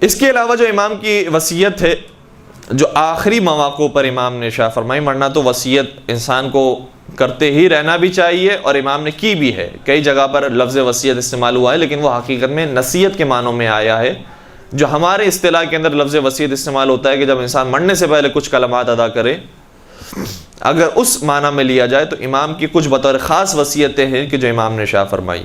اس کے علاوہ جو امام کی وصیت ہے، جو آخری مواقع پر امام نے ارشاد فرمائی، ورنہ تو وصیت انسان کو کرتے ہی رہنا بھی چاہیے، اور امام نے کی بھی ہے۔ کئی جگہ پر لفظ وصیت استعمال ہوا ہے لیکن وہ حقیقت میں نصیحت کے معنوں میں آیا ہے۔ جو ہمارے اصطلاح کے اندر لفظ وصیت استعمال ہوتا ہے کہ جب انسان مرنے سے پہلے کچھ کلمات ادا کرے، اگر اس معنی میں لیا جائے تو امام کی کچھ بطور خاص وصیتیں ہیں کہ جو امام نے ارشاد فرمائی۔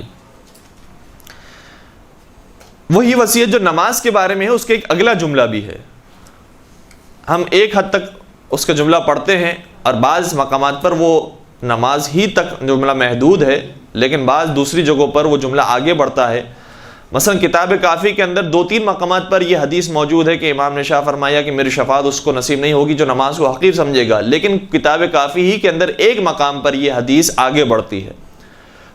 وہی وصیت جو نماز کے بارے میں ہے، اس کے ایک اگلا جملہ بھی ہے۔ ہم ایک حد تک اس کا جملہ پڑھتے ہیں اور بعض مقامات پر وہ نماز ہی تک جملہ محدود ہے، لیکن بعض دوسری جگہوں پر وہ جملہ آگے بڑھتا ہے۔ مثلا کتاب کافی کے اندر 2-3 مقامات پر یہ حدیث موجود ہے کہ امام نے ارشاد فرمایا کہ میری شفاعت اس کو نصیب نہیں ہوگی جو نماز کو حقیر سمجھے گا، لیکن کتاب کافی ہی کے اندر ایک مقام پر یہ حدیث آگے بڑھتی ہے۔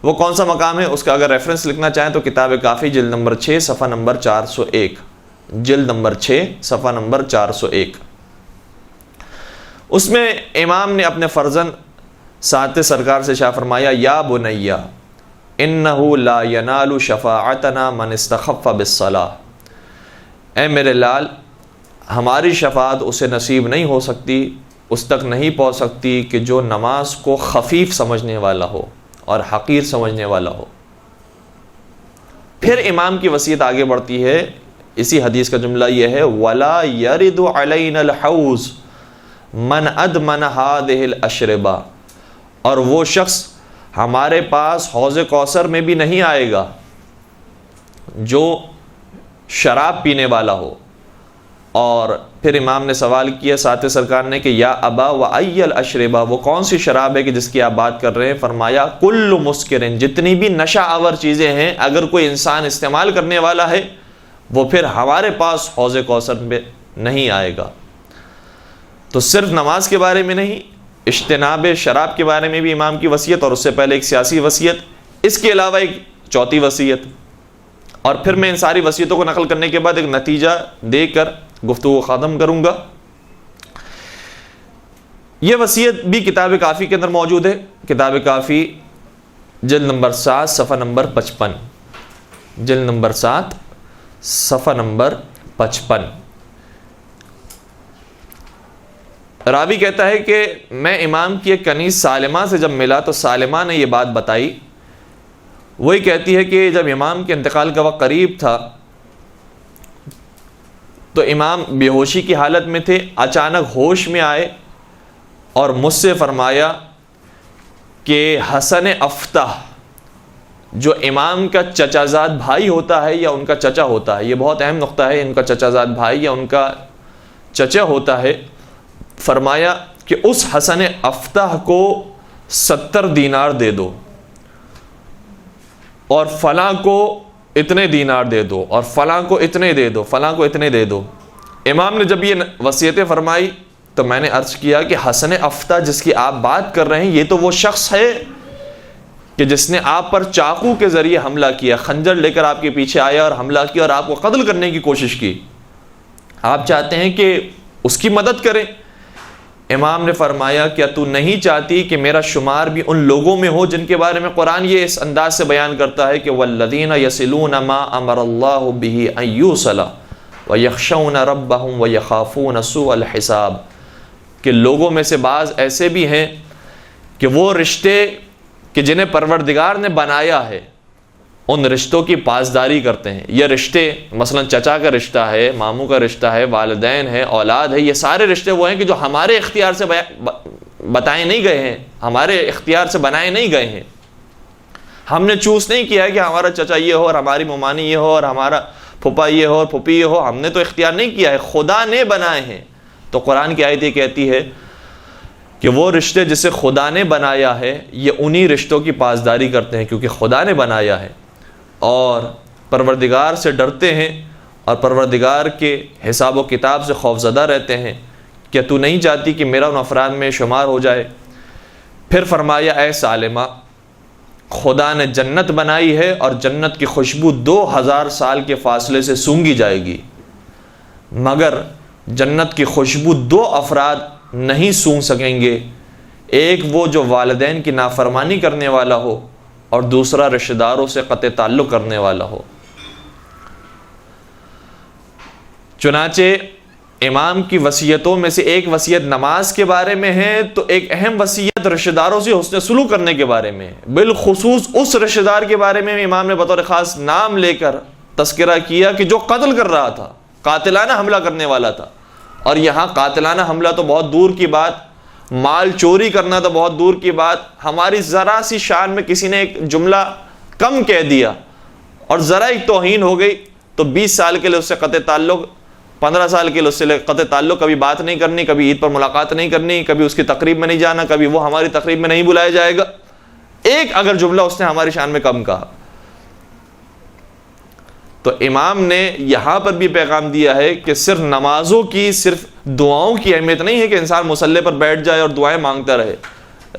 وہ کون سا مقام ہے؟ اس کا اگر ریفرنس لکھنا چاہیں تو کتاب کافی جلد نمبر 6 صفحہ نمبر 401، جلد نمبر 6 صفحہ نمبر 401۔ اس میں امام نے اپنے فرزند ساتھ سرکار سے ارشاد فرمایا، یا بنیا انہ لا ینال شفاعتنا من استخف بالصلاۃ، اے میرے لال، ہماری شفاعت اسے نصیب نہیں ہو سکتی، اس تک نہیں پہنچ سکتی کہ جو نماز کو خفیف سمجھنے والا ہو اور حقیر سمجھنے والا ہو۔ پھر امام کی وصیت آگے بڑھتی ہے، اسی حدیث کا جملہ یہ ہے، ولا یرد علینا الحوض من ادمن هذه الاشربہ، اور وہ شخص ہمارے پاس حوض کوثر میں بھی نہیں آئے گا جو شراب پینے والا ہو۔ اور پھر امام نے سوال کیا ساتھ سرکار نے کہ یا ابا وای الاشربہ، وہ کون سی شراب ہے کہ جس کی آپ بات کر رہے ہیں؟ فرمایا کل مسکرن، جتنی بھی نشہ آور چیزیں ہیں اگر کوئی انسان استعمال کرنے والا ہے وہ پھر ہمارے پاس حوض کوثر میں نہیں آئے گا۔ تو صرف نماز کے بارے میں نہیں، اجتناب شراب کے بارے میں بھی امام کی وصیت، اور اس سے پہلے ایک سیاسی وصیت، اس کے علاوہ ایک چوتھی وصیت، اور پھر میں ان ساری وصیتوں کو نقل کرنے کے بعد ایک نتیجہ دے کر گفتگو ختم کروں گا۔ یہ وصیت بھی کتاب کافی کے اندر موجود ہے، کتاب کافی جلد نمبر 7 صفحہ نمبر 55، جلد نمبر 7 صفحہ نمبر 55۔ راوی کہتا ہے کہ میں امام کی ایک کنیز سالمہ سے جب ملا تو سالمہ نے یہ بات بتائی، وہی کہتی ہے کہ جب امام کے انتقال کا وقت قریب تھا تو امام بے ہوشی کی حالت میں تھے، اچانک ہوش میں آئے اور مجھ سے فرمایا کہ حسن افتح جو امام کا چچا زاد بھائی ہوتا ہے یا ان کا چچا ہوتا ہے، یہ بہت اہم نقطہ ہے، ان کا چچا زاد بھائی یا ان کا چچا ہوتا ہے، فرمایا کہ اس حسن افتح کو 70 دینار دے دو اور فلاں کو اتنے دینار دے دو اور فلاں کو اتنے دے دو، فلاں کو اتنے دے دو۔ امام نے جب یہ وصیتیں فرمائی تو میں نے عرض کیا کہ حسن افتح جس کی آپ بات کر رہے ہیں یہ تو وہ شخص ہے کہ جس نے آپ پر چاقو کے ذریعے حملہ کیا، خنجر لے کر آپ کے پیچھے آیا اور حملہ کیا اور آپ کو قتل کرنے کی کوشش کی، آپ چاہتے ہیں کہ اس کی مدد کریں؟ امام نے فرمایا کیا تو نہیں چاہتی کہ میرا شمار بھی ان لوگوں میں ہو جن کے بارے میں قرآن یہ اس انداز سے بیان کرتا ہے کہ والذین یصلون ما امر اللہ بہ ان یوصل ویخشون ربہم ویخافون سوء الحساب، کہ لوگوں میں سے بعض ایسے بھی ہیں کہ وہ رشتے کہ جنہیں پروردگار نے بنایا ہے ان رشتوں کی پاسداری کرتے ہیں. یہ رشتے مثلا چچا کا رشتہ ہے، ماموں کا رشتہ ہے، والدین ہے، اولاد ہے، یہ سارے رشتے وہ ہیں کہ جو ہمارے اختیار سے بتائے نہیں گئے ہیں، ہمارے اختیار سے بنائے نہیں گئے ہیں. ہم نے چوز نہیں کیا ہے کہ ہمارا چچا یہ ہو اور ہماری ممانی یہ ہو اور ہمارا پھپھا یہ ہو اور پھپھی یہ ہو. ہم نے تو اختیار نہیں کیا ہے، خدا نے بنائے ہیں. تو قرآن کی آیت یہ کہتی ہے کہ وہ رشتے جسے خدا نے بنایا ہے یہ انہی رشتوں کی پاسداری کرتے ہیں کیونکہ خدا نے بنایا ہے، اور پروردگار سے ڈرتے ہیں اور پروردگار کے حساب و کتاب سے خوفزدہ رہتے ہیں. کیا تو نہیں چاہتی کہ میرا ان افراد میں شمار ہو جائے؟ پھر فرمایا اے سالمہ، خدا نے جنت بنائی ہے اور جنت کی خوشبو 2000 سال کے فاصلے سے سونگھی جائے گی، مگر جنت کی خوشبو 2 افراد نہیں سونگھ سکیں گے. ایک وہ جو والدین کی نافرمانی کرنے والا ہو اور دوسرا رشتہ داروں سے قطع تعلق کرنے والا ہو. چنانچہ امام کی وصیتوں میں سے ایک وصیت نماز کے بارے میں ہے تو ایک اہم وصیت رشتہ داروں سے حسن سلوک کرنے کے بارے میں ہے. بالخصوص اس رشتہ دار کے بارے میں امام نے بطور خاص نام لے کر تذکرہ کیا کہ جو قتل کر رہا تھا، قاتلانہ حملہ کرنے والا تھا. اور یہاں قاتلانہ حملہ تو بہت دور کی بات، مال چوری کرنا تو بہت دور کی بات، ہماری ذرا سی شان میں کسی نے ایک جملہ کم کہہ دیا اور ذرا ایک توہین ہو گئی تو 20 سال کے لیے اس سے قطع تعلق، 15 سال کے لیے اس سے قطع تعلق، کبھی بات نہیں کرنی، کبھی عید پر ملاقات نہیں کرنی، کبھی اس کی تقریب میں نہیں جانا، کبھی وہ ہماری تقریب میں نہیں بلایا جائے گا. ایک اگر جملہ اس نے ہماری شان میں کم کہا. تو امام نے یہاں پر بھی پیغام دیا ہے کہ صرف نمازوں کی، صرف دعاؤں کی اہمیت نہیں ہے کہ انسان مصلی پر بیٹھ جائے اور دعائیں مانگتا رہے.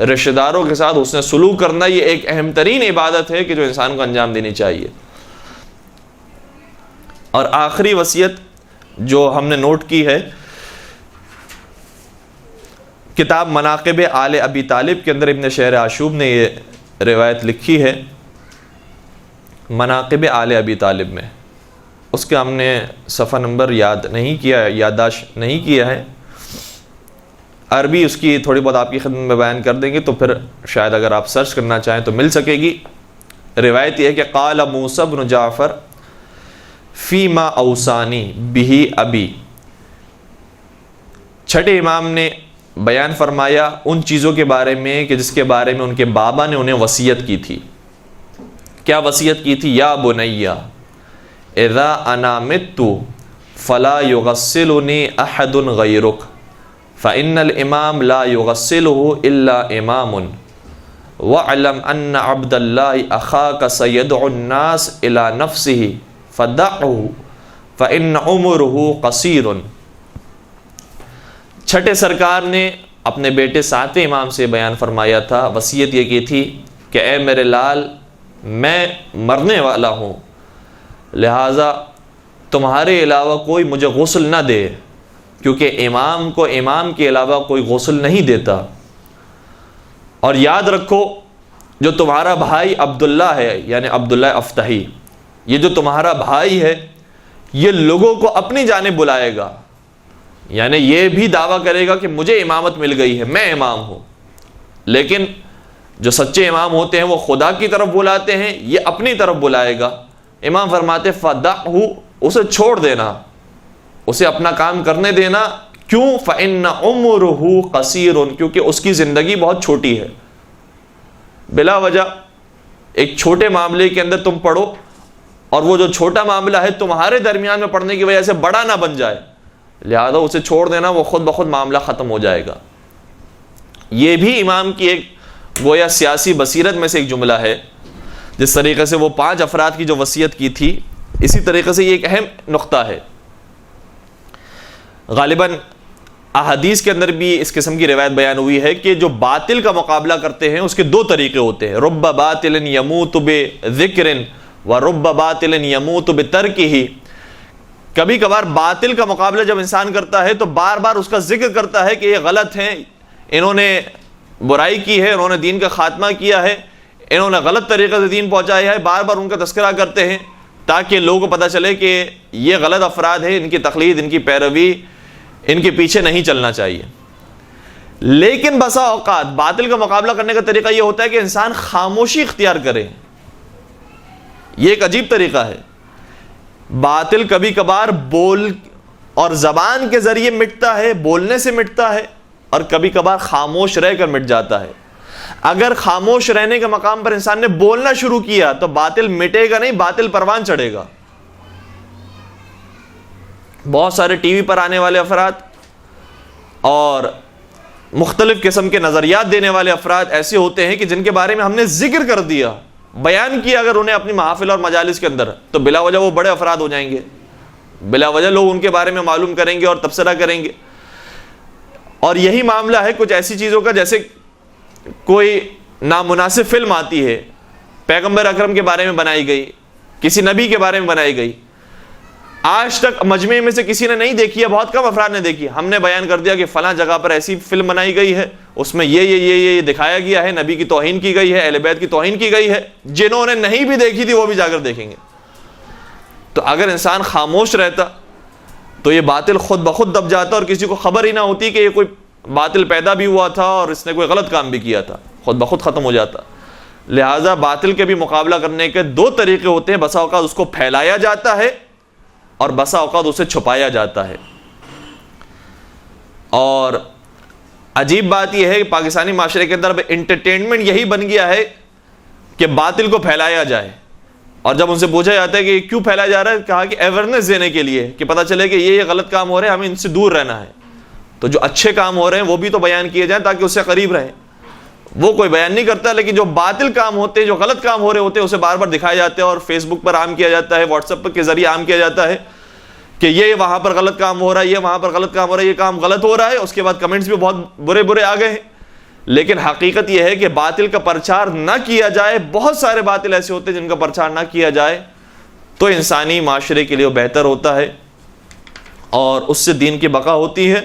رشتہ داروں کے ساتھ حسن سلوک کرنا یہ ایک اہم ترین عبادت ہے کہ جو انسان کو انجام دینی چاہیے. اور آخری وصیت جو ہم نے نوٹ کی ہے، کتاب مناقب آل ابی طالب کے اندر ابن شہر عاشوب نے یہ روایت لکھی ہے. مناقب آل ابی طالب میں اس کا ہم نے صفحہ نمبر یاد نہیں کیا، یادداشت نہیں کیا ہے. عربی اس کی تھوڑی بہت آپ کی خدمت میں بیان کر دیں گے تو پھر شاید اگر آپ سرچ کرنا چاہیں تو مل سکے گی. روایت یہ ہے کہ قال موسیٰ بن جعفر فیما اوصانی بہ ابی. چھٹے امام نے بیان فرمایا ان چیزوں کے بارے میں کہ جس کے بارے میں ان کے بابا نے انہیں وصیت کی تھی. کیا وصیت کی تھی؟ یا بنی اذا انا مت فلا یغسلنی احد غیرک فإن الامام لا یغسلہ الا امام واعلم ان عبد اللہ اخاک سیدعو الناس الى نفسہ فدعہ فإن عمرہ قصیر. چھٹے سرکار نے اپنے بیٹے ساتویں امام سے بیان فرمایا تھا، وصیت یہ کی تھی کہ اے میرے لال، میں مرنے والا ہوں، لہٰذا تمہارے علاوہ کوئی مجھے غسل نہ دے، کیونکہ امام کو امام کے علاوہ کوئی غسل نہیں دیتا. اور یاد رکھو جو تمہارا بھائی عبداللہ ہے، یعنی عبداللہ افتحی، یہ جو تمہارا بھائی ہے یہ لوگوں کو اپنی جانب بلائے گا، یعنی یہ بھی دعویٰ کرے گا کہ مجھے امامت مل گئی ہے، میں امام ہوں. لیکن جو سچے امام ہوتے ہیں وہ خدا کی طرف بلاتے ہیں، یہ اپنی طرف بلائے گا. امام فرماتے فدعہ، اسے چھوڑ دینا، اسے اپنا کام کرنے دینا. کیوں؟ فإن عمرہ قصیر، کیونکہ اس کی زندگی بہت چھوٹی ہے. بلا وجہ ایک چھوٹے معاملے کے اندر تم پڑھو اور وہ جو چھوٹا معاملہ ہے تمہارے درمیان میں پڑھنے کی وجہ سے بڑا نہ بن جائے، لہذا اسے چھوڑ دینا، وہ خود بخود معاملہ ختم ہو جائے گا. یہ بھی امام کی ایک گویا سیاسی بصیرت میں سے ایک جملہ ہے. جس طریقے سے وہ 5 افراد کی جو وصیت کی تھی، اسی طریقے سے یہ ایک اہم نقطہ ہے. غالباً احادیث کے اندر بھی اس قسم کی روایت بیان ہوئی ہے کہ جو باطل کا مقابلہ کرتے ہیں اس کے 2 طریقے ہوتے ہیں. رب باطل یموت بذکر ورب باطل یموت بترکہ. کبھی کبھار باطل کا مقابلہ جب انسان کرتا ہے تو بار بار اس کا ذکر کرتا ہے کہ یہ غلط ہیں، انہوں نے برائی کی ہے، انہوں نے دین کا خاتمہ کیا ہے، انہوں نے غلط طریقے سے دین پہنچایا ہے. بار بار ان کا تذکرہ کرتے ہیں تاکہ لوگوں کو پتہ چلے کہ یہ غلط افراد ہیں، ان کی تقلید، ان کی پیروی، ان کے پیچھے نہیں چلنا چاہیے. لیکن بسا اوقات باطل کا مقابلہ کرنے کا طریقہ یہ ہوتا ہے کہ انسان خاموشی اختیار کرے. یہ ایک عجیب طریقہ ہے. باطل کبھی کبھار بول اور زبان کے ذریعے مٹتا ہے، بولنے سے مٹتا ہے، اور کبھی کبھار خاموش رہ کر مٹ جاتا ہے. اگر خاموش رہنے کے مقام پر انسان نے بولنا شروع کیا تو باطل مٹے گا نہیں، باطل پروان چڑھے گا. بہت سارے ٹی وی پر آنے والے افراد اور مختلف قسم کے نظریات دینے والے افراد ایسے ہوتے ہیں کہ جن کے بارے میں ہم نے ذکر کر دیا، بیان کیا اگر انہیں اپنی محافل اور مجالس کے اندر، تو بلا وجہ وہ بڑے افراد ہو جائیں گے، بلا وجہ لوگ ان کے بارے میں معلوم کریں گے اور تبصرہ کریں گے. اور یہی معاملہ ہے کچھ ایسی چیزوں کا، جیسے کوئی نامناسب فلم آتی ہے، پیغمبر اکرم کے بارے میں بنائی گئی، کسی نبی کے بارے میں بنائی گئی، آج تک مجمع میں سے کسی نے نہیں دیکھی ہے، بہت کم افراد نے دیکھی. ہم نے بیان کر دیا کہ فلاں جگہ پر ایسی فلم بنائی گئی ہے، اس میں یہ دکھایا گیا ہے، نبی کی توہین کی گئی ہے، اہل بیت کی توہین کی گئی ہے. جنہوں نے نہیں بھی دیکھی تھی وہ بھی جا کر دیکھیں گے. تو اگر انسان خاموش رہتا تو یہ باطل خود بخود دب جاتا، اور کسی کو خبر ہی نہ ہوتی کہ یہ کوئی باطل پیدا بھی ہوا تھا اور اس نے کوئی غلط کام بھی کیا تھا، خود بخود ختم ہو جاتا. لہٰذا باطل کے بھی مقابلہ کرنے کے دو طریقے ہوتے ہیں. بسا اوقات اس کو پھیلایا جاتا ہے اور بسا اوقات اسے چھپایا جاتا ہے. اور عجیب بات یہ ہے کہ پاکستانی معاشرے کے اندر انٹرٹینمنٹ یہی بن گیا ہے کہ باطل کو پھیلایا جائے. اور جب ان سے پوچھا جاتا ہے کہ کیوں پھیلایا جا رہا ہے، کہا کہ اویئرنیس دینے کے لیے، کہ پتہ چلے کہ یہ غلط کام ہو رہے ہیں، ہمیں ان سے دور رہنا ہے. تو جو اچھے کام ہو رہے ہیں وہ بھی تو بیان کیے جائیں تاکہ اس سے قریب رہیں. وہ کوئی بیان نہیں کرتا، لیکن جو باطل کام ہوتے ہیں، جو غلط کام ہو رہے ہوتے ہیں، اسے بار بار دکھائے جاتے ہیں اور فیس بک پر عام کیا جاتا ہے، واٹس ایپ کے ذریعے عام کیا جاتا ہے کہ یہ وہاں پر غلط کام ہو رہا ہے، یہ وہاں پر غلط کام ہو رہا ہے، یہ کام غلط ہو رہا ہے. اس کے بعد کمنٹس بھی بہت برے برے آ گئے ہیں. لیکن حقیقت یہ ہے کہ باطل کا پرچار نہ کیا جائے. بہت سارے باطل ایسے ہوتے ہیں جن کا پرچار نہ کیا جائے تو انسانی معاشرے کے لیے وہ بہتر ہوتا ہے اور اس سے دین کی بقا ہوتی ہے.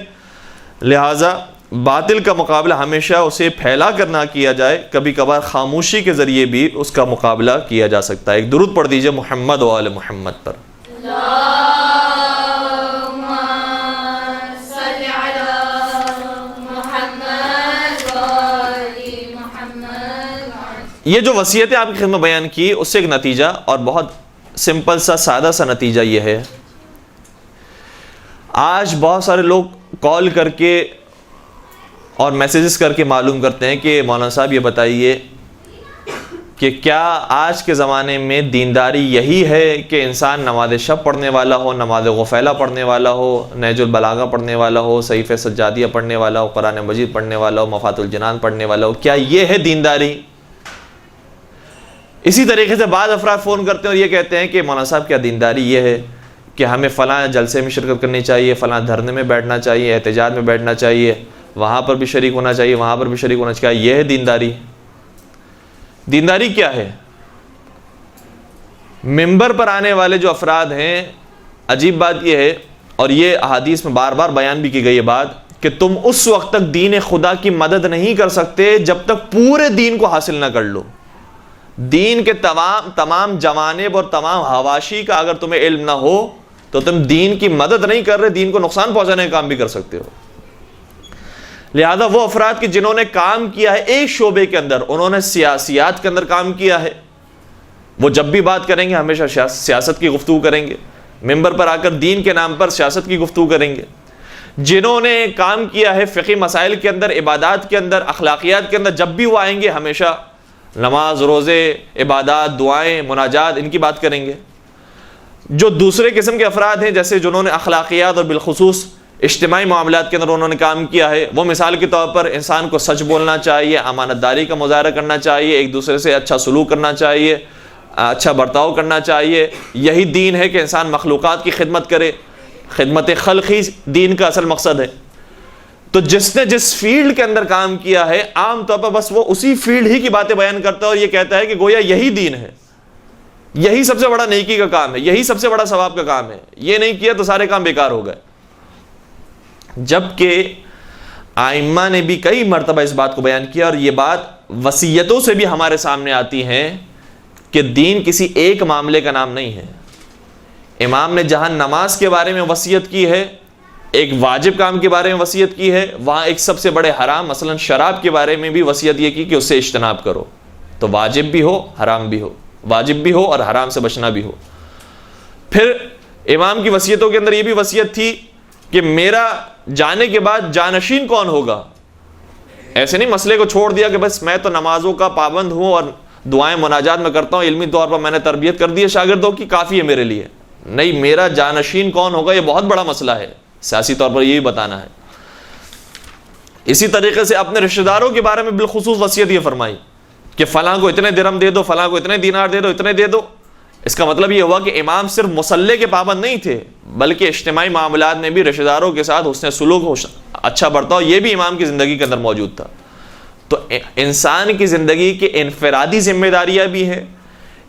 لہٰذا باطل کا مقابلہ ہمیشہ اسے پھیلا کر نہ کیا جائے، کبھی کبھار خاموشی کے ذریعے بھی اس کا مقابلہ کیا جا سکتا ہے. ایک درود پڑھ دیجئے محمد و آل محمد پر. یہ جو وصیتیں آپ کی خدمت میں بیان کی، اس سے ایک نتیجہ، اور بہت سمپل سا سادہ سا نتیجہ یہ ہے. آج بہت سارے لوگ کال کر کے اور میسیجز کر کے معلوم کرتے ہیں کہ مولانا صاحب یہ بتائیے کہ کیا آج کے زمانے میں دینداری یہی ہے کہ انسان نماز شب پڑھنے والا ہو، نماز غفیلہ پڑھنے والا ہو، نہج البلاغہ پڑھنے والا ہو، صحیفہ سجادیہ پڑھنے والا ہو، قرآن مجید پڑھنے والا ہو، مفاتح الجنان پڑھنے والا ہو، کیا یہ ہے دینداری؟ اسی طریقے سے بعض افراد فون کرتے ہیں اور یہ کہتے ہیں کہ مولانا صاحب کیا دینداری یہ ہے کہ ہمیں فلاں جلسے میں شرکت کرنی چاہیے، فلاں دھرنے میں بیٹھنا چاہیے، احتجاج میں بیٹھنا چاہیے، وہاں پر بھی شریک ہونا چاہیے، وہاں پر بھی شریک ہونا چاہیے. یہ ہے دینداری؟ دینداری کیا ہے؟ ممبر پر آنے والے جو افراد ہیں، عجیب بات یہ ہے، اور یہ احادیث میں بار بار بیان بھی کی گئی ہے بات، کہ تم اس وقت تک دین خدا کی مدد نہیں کر سکتے جب تک پورے دین کو حاصل نہ کر لو. دین کے تمام جوانب اور تمام حواشی کا اگر تمہیں علم نہ ہو تو تم دین کی مدد نہیں کر رہے، دین کو نقصان پہنچانے کا کام بھی کر سکتے ہو. لہذا وہ افراد کی جنہوں نے کام کیا ہے ایک شعبے کے اندر، انہوں نے سیاسیات کے اندر کام کیا ہے، وہ جب بھی بات کریں گے ہمیشہ سیاست کی گفتگو کریں گے، ممبر پر آ کر دین کے نام پر سیاست کی گفتگو کریں گے. جنہوں نے کام کیا ہے فقہی مسائل کے اندر، عبادات کے اندر، اخلاقیات کے اندر، جب بھی وہ آئیں گے ہمیشہ نماز، روزے، عبادات، دعائیں، مناجات، ان کی بات کریں گے. جو دوسرے قسم کے افراد ہیں، جیسے جنہوں نے اخلاقیات اور بالخصوص اجتماعی معاملات کے اندر انہوں نے کام کیا ہے، وہ مثال کے طور پر انسان کو سچ بولنا چاہیے، امانت داری کا مظاہرہ کرنا چاہیے، ایک دوسرے سے اچھا سلوک کرنا چاہیے، اچھا برتاؤ کرنا چاہیے. یہی دین ہے کہ انسان مخلوقات کی خدمت کرے، خدمت خلق ہی دین کا اصل مقصد ہے. تو جس نے جس فیلڈ کے اندر کام کیا ہے، عام طور پر بس وہ اسی فیلڈ ہی کی باتیں بیان کرتا ہے اور یہ کہتا ہے کہ گویا یہی دین ہے، یہی سب سے بڑا نیکی کا کام ہے، یہی سب سے بڑا ثواب کا کام ہے، یہ نہیں کیا تو سارے کام بیکار ہو گئے. جبکہ ائمہ نے بھی کئی مرتبہ اس بات کو بیان کیا، اور یہ بات وصیتوں سے بھی ہمارے سامنے آتی ہیں کہ دین کسی ایک معاملے کا نام نہیں ہے. امام نے جہاں نماز کے بارے میں وصیت کی ہے، ایک واجب کام کے بارے میں وصیت کی ہے، وہاں ایک سب سے بڑے حرام مثلا شراب کے بارے میں بھی وصیت یہ کی کہ اس سے اجتناب کرو. تو واجب بھی ہو، حرام بھی ہو. واجب بھی ہو اور حرام سے بچنا بھی ہو۔ پھر امام کی وصیتوں کے اندر یہ بھی وصیت تھی کہ میرا جانے کے بعد جانشین کون ہوگا۔ ایسے نہیں مسئلے کو چھوڑ دیا کہ بس میں تو نمازوں کا پابند ہوں اور دعائیں مناجات میں کرتا ہوں، علمی طور پر میں نے تربیت کر دی ہے شاگردوں کی، کافی ہے میرے لیے۔ نہیں، میرا جانشین کون ہوگا یہ بہت بڑا مسئلہ ہے، سیاسی طور پر یہ بھی بتانا ہے۔ اسی طریقے سے اپنے رشتہ داروں کے بارے میں بالخصوص وصیت یہ فرمائی کہ فلاں کو اتنے درہم دے دو، فلاں کو اتنے دینار دے دو، اتنے دے دو۔ اس کا مطلب یہ ہوا کہ امام صرف مصلی کے پابند نہیں تھے، بلکہ اجتماعی معاملات میں بھی رشتہ داروں کے ساتھ حسن سلوک، اچھا برتاؤ، یہ بھی امام کی زندگی کے اندر موجود تھا۔ تو انسان کی زندگی کی انفرادی ذمہ داریاں بھی ہیں،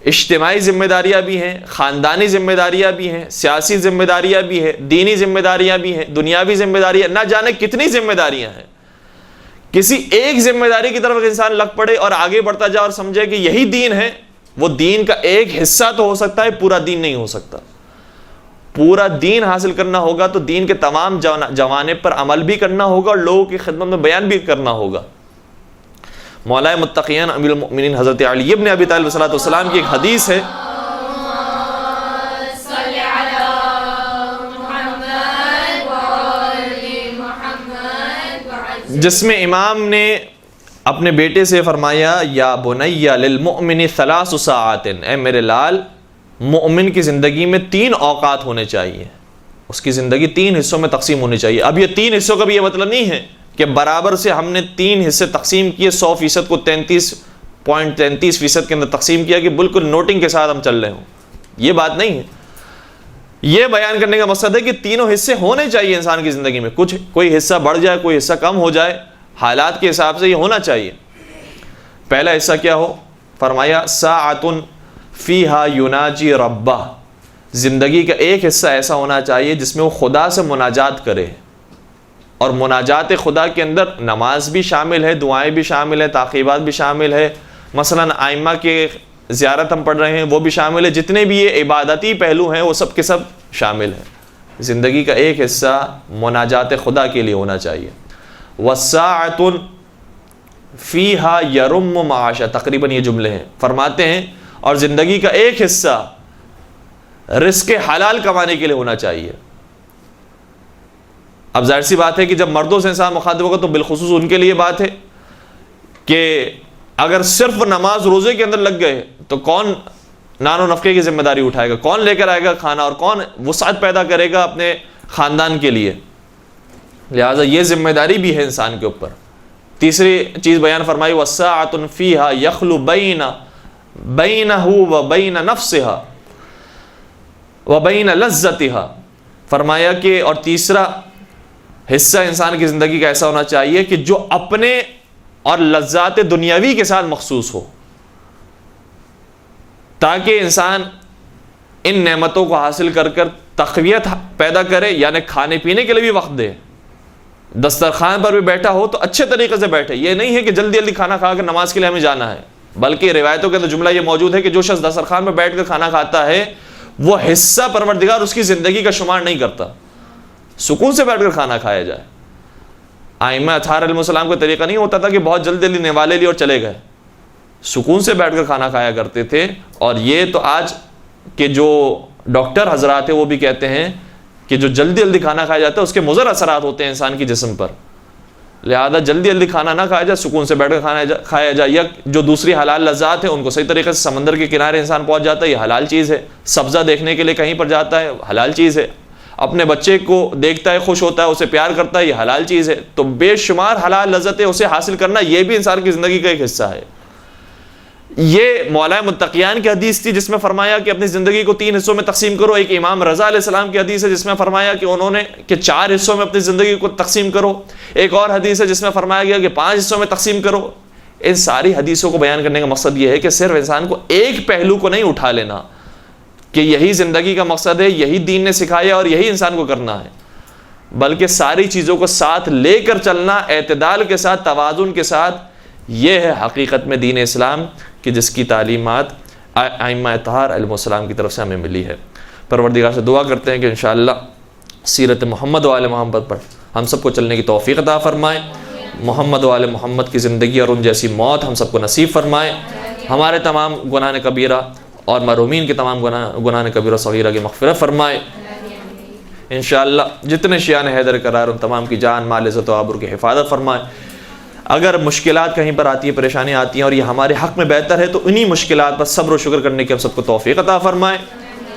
اجتماعی ذمہ داریاں بھی ہیں، خاندانی ذمہ داریاں بھی ہیں، سیاسی ذمہ داریاں بھی ہیں، دینی ذمہ داریاں بھی ہیں، دنیاوی ذمہ داریاں، نہ جانے کتنی ذمہ داریاں ہیں۔ کسی ایک ذمہ داری کی طرف انسان لگ پڑے اور آگے بڑھتا جائے اور سمجھے کہ یہی دین ہے، وہ دین کا ایک حصہ تو ہو سکتا ہے، پورا دین نہیں ہو سکتا۔ پورا دین حاصل کرنا ہوگا تو دین کے تمام جوانب پر عمل بھی کرنا ہوگا اور لوگوں کی خدمت میں بیان بھی کرنا ہوگا۔ مولا متقین امیر المؤمنین حضرت علی ابن ابی طالب صلی اللہ علیہ وسلم کی ایک حدیث ہے، جس میں امام نے اپنے بیٹے سے فرمایا یا بنی للمؤمن 3 ساعات، اے میرے لال، مومن کی زندگی میں 3 اوقات ہونے چاہیے، اس کی زندگی 3 حصوں میں تقسیم ہونی چاہیے۔ اب یہ 3 حصوں کا بھی یہ مطلب نہیں ہے کہ برابر سے ہم نے 3 حصے تقسیم کیے، 100% کو 33.33% کے اندر تقسیم کیا کہ بالکل نوٹنگ کے ساتھ ہم چل رہے ہوں، یہ بات نہیں ہے۔ یہ بیان کرنے کا مقصد ہے کہ تینوں حصے ہونے چاہیے انسان کی زندگی میں، کچھ کوئی حصہ بڑھ جائے، کوئی حصہ کم ہو جائے، حالات کے حساب سے یہ ہونا چاہیے۔ پہلا حصہ کیا ہو؟ فرمایا ساعۃ فیہا یناجی ربہ، زندگی کا ایک حصہ ایسا ہونا چاہیے جس میں وہ خدا سے مناجات کرے، اور مناجات خدا کے اندر نماز بھی شامل ہے، دعائیں بھی شامل ہے، تعقیبات بھی شامل ہے، مثلا ائمہ کے زیارت ہم پڑھ رہے ہیں وہ بھی شامل ہے، جتنے بھی یہ عبادتی پہلو ہیں وہ سب کے سب شامل ہیں۔ زندگی کا ایک حصہ مناجات خدا کے لیے ہونا چاہیے۔ وَالسَّاعَةٌ فِيهَا يَرُمُّ مَعَاشَ، تقریباً یہ جملے ہیں، فرماتے ہیں اور زندگی کا ایک حصہ رزق حلال کمانے کے لیے ہونا چاہیے۔ اب ظاہر سی بات ہے کہ جب مردوں سے انسان مخاطب ہوگا تو بالخصوص ان کے لیے بات ہے کہ اگر صرف نماز روزے کے اندر لگ گئے تو کون نان و نفقے کی ذمہ داری اٹھائے گا، کون لے کر آئے گا کھانا، اور کون وسعت پیدا کرے گا اپنے خاندان کے لیے؟ لہٰذا یہ ذمہ داری بھی ہے انسان کے اوپر۔ تیسری چیز بیان فرمائی وَالسَّاعَةٌ فِيهَا يَخْلُ بَيْنَهُ وَبَيْنَ نَفْسِهَا وَبَيْنَ لَذَّتِهَا، فرمایا کہ اور تیسرا حصہ انسان کی زندگی کا ایسا ہونا چاہیے کہ جو اپنے اور لذات دنیاوی کے ساتھ مخصوص ہو، تاکہ انسان ان نعمتوں کو حاصل کر کر تقویت پیدا کرے، یعنی کھانے پینے کے لیے بھی وقت دے، دسترخوان پر بھی بیٹھا ہو تو اچھے طریقے سے بیٹھے۔ یہ نہیں ہے کہ جلدی جلدی کھانا کھا کر نماز کے لیے ہمیں جانا ہے، بلکہ روایتوں کے اندر جملہ یہ موجود ہے کہ جو شخص دسترخوان پر بیٹھ کر کھانا کھاتا ہے وہ حصہ پروردگار اس کی زندگی کا شمار نہیں کرتا۔ سکون سے بیٹھ کر کھانا کھایا جائے۔ ائمہ اطہار علیہ السلام کا طریقہ نہیں ہوتا تھا کہ بہت جلدی جلدی نوالے لیے اور چلے گئے، سکون سے بیٹھ کر کھانا کھایا کرتے تھے۔ اور یہ تو آج کے جو ڈاکٹر حضرات ہیں وہ بھی کہتے ہیں کہ جو جلدی جلدی کھانا کھایا جاتا ہے اس کے مضر اثرات ہوتے ہیں انسان کی جسم پر، لہذا جلدی جلدی کھانا نہ کھایا جائے، سکون سے بیٹھ کر کھانا کھایا جائے۔ یا جو دوسری حلال لذات ہیں ان کو صحیح طریقے سے سمندر کے کنارے انسان پہنچ جاتا ہے، یہ حلال چیز ہے۔ سبزہ دیکھنے کے لیے کہیں پر جاتا ہے، حلال چیز ہے۔ اپنے بچے کو دیکھتا ہے، خوش ہوتا ہے، اسے پیار کرتا ہے، یہ حلال چیز ہے۔ تو بے شمار حلال لذتیں اسے حاصل کرنا یہ بھی انسان کی زندگی کا ایک حصہ ہے۔ یہ مولا متقیان کی حدیث تھی جس میں فرمایا کہ اپنی زندگی کو 3 حصوں میں تقسیم کرو۔ ایک امام رضا علیہ السلام کی حدیث ہے جس میں فرمایا کہ انہوں نے کہ 4 حصوں میں اپنی زندگی کو تقسیم کرو۔ ایک اور حدیث ہے جس میں فرمایا گیا کہ 5 حصوں میں تقسیم کرو۔ ان ساری حدیثوں کو بیان کرنے کا مقصد یہ ہے کہ صرف انسان کو ایک پہلو کو نہیں اٹھا لینا کہ یہی زندگی کا مقصد ہے، یہی دین نے سکھایا اور یہی انسان کو کرنا ہے، بلکہ ساری چیزوں کو ساتھ لے کر چلنا، اعتدال کے ساتھ، توازن کے ساتھ۔ یہ ہے حقیقت میں دین اسلام کہ جس کی تعلیمات ائمہ اطہار علیہ السلام کی طرف سے ہمیں ملی ہے۔ پروردگار سے دعا کرتے ہیں کہ انشاءاللہ سیرت محمد و آل محمد پر ہم سب کو چلنے کی توفیق عطا فرمائے، محمد و آل محمد کی زندگی اور ان جیسی موت ہم سب کو نصیب فرمائے، ہمارے تمام گناہ کبیرہ اور مرحومین کے تمام گناہ کبیرہ صغیرہ کی مغفرت فرمائے انشاءاللہ. جتنے شیعان حیدر کرار ان تمام کی جان مال عزت و آبرو کی حفاظت فرمائے. اگر مشکلات کہیں پر آتی ہیں، پریشانیاں آتی ہیں اور یہ ہمارے حق میں بہتر ہے، تو انہی مشکلات پر صبر و شکر کرنے کی ہم سب کو توفیق عطا فرمائے.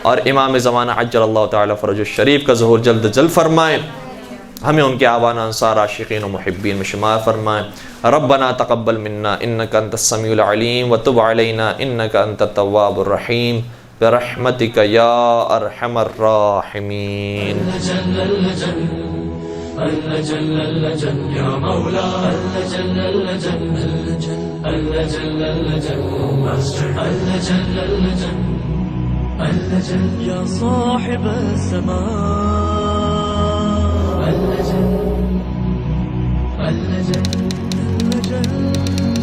اور امام زمانہ عجل اللہ تعالی فرج الشریف کا ظہور جلد جلد فرمائے. ہمیں ان کے آبان انصار عاشقین و محبین میں شمار فرمائے. ربنا تقبل منا انک انت السمیع العلیم وتب علینا انک انت التواب الرحیم برحمتک یا ارحم الراحمین. اللجن اللجن يا مولا اللجن اللجن اللجن اللجن اللجن اللجن اللجن يا صاحب السماء اللجن اللجن اللجن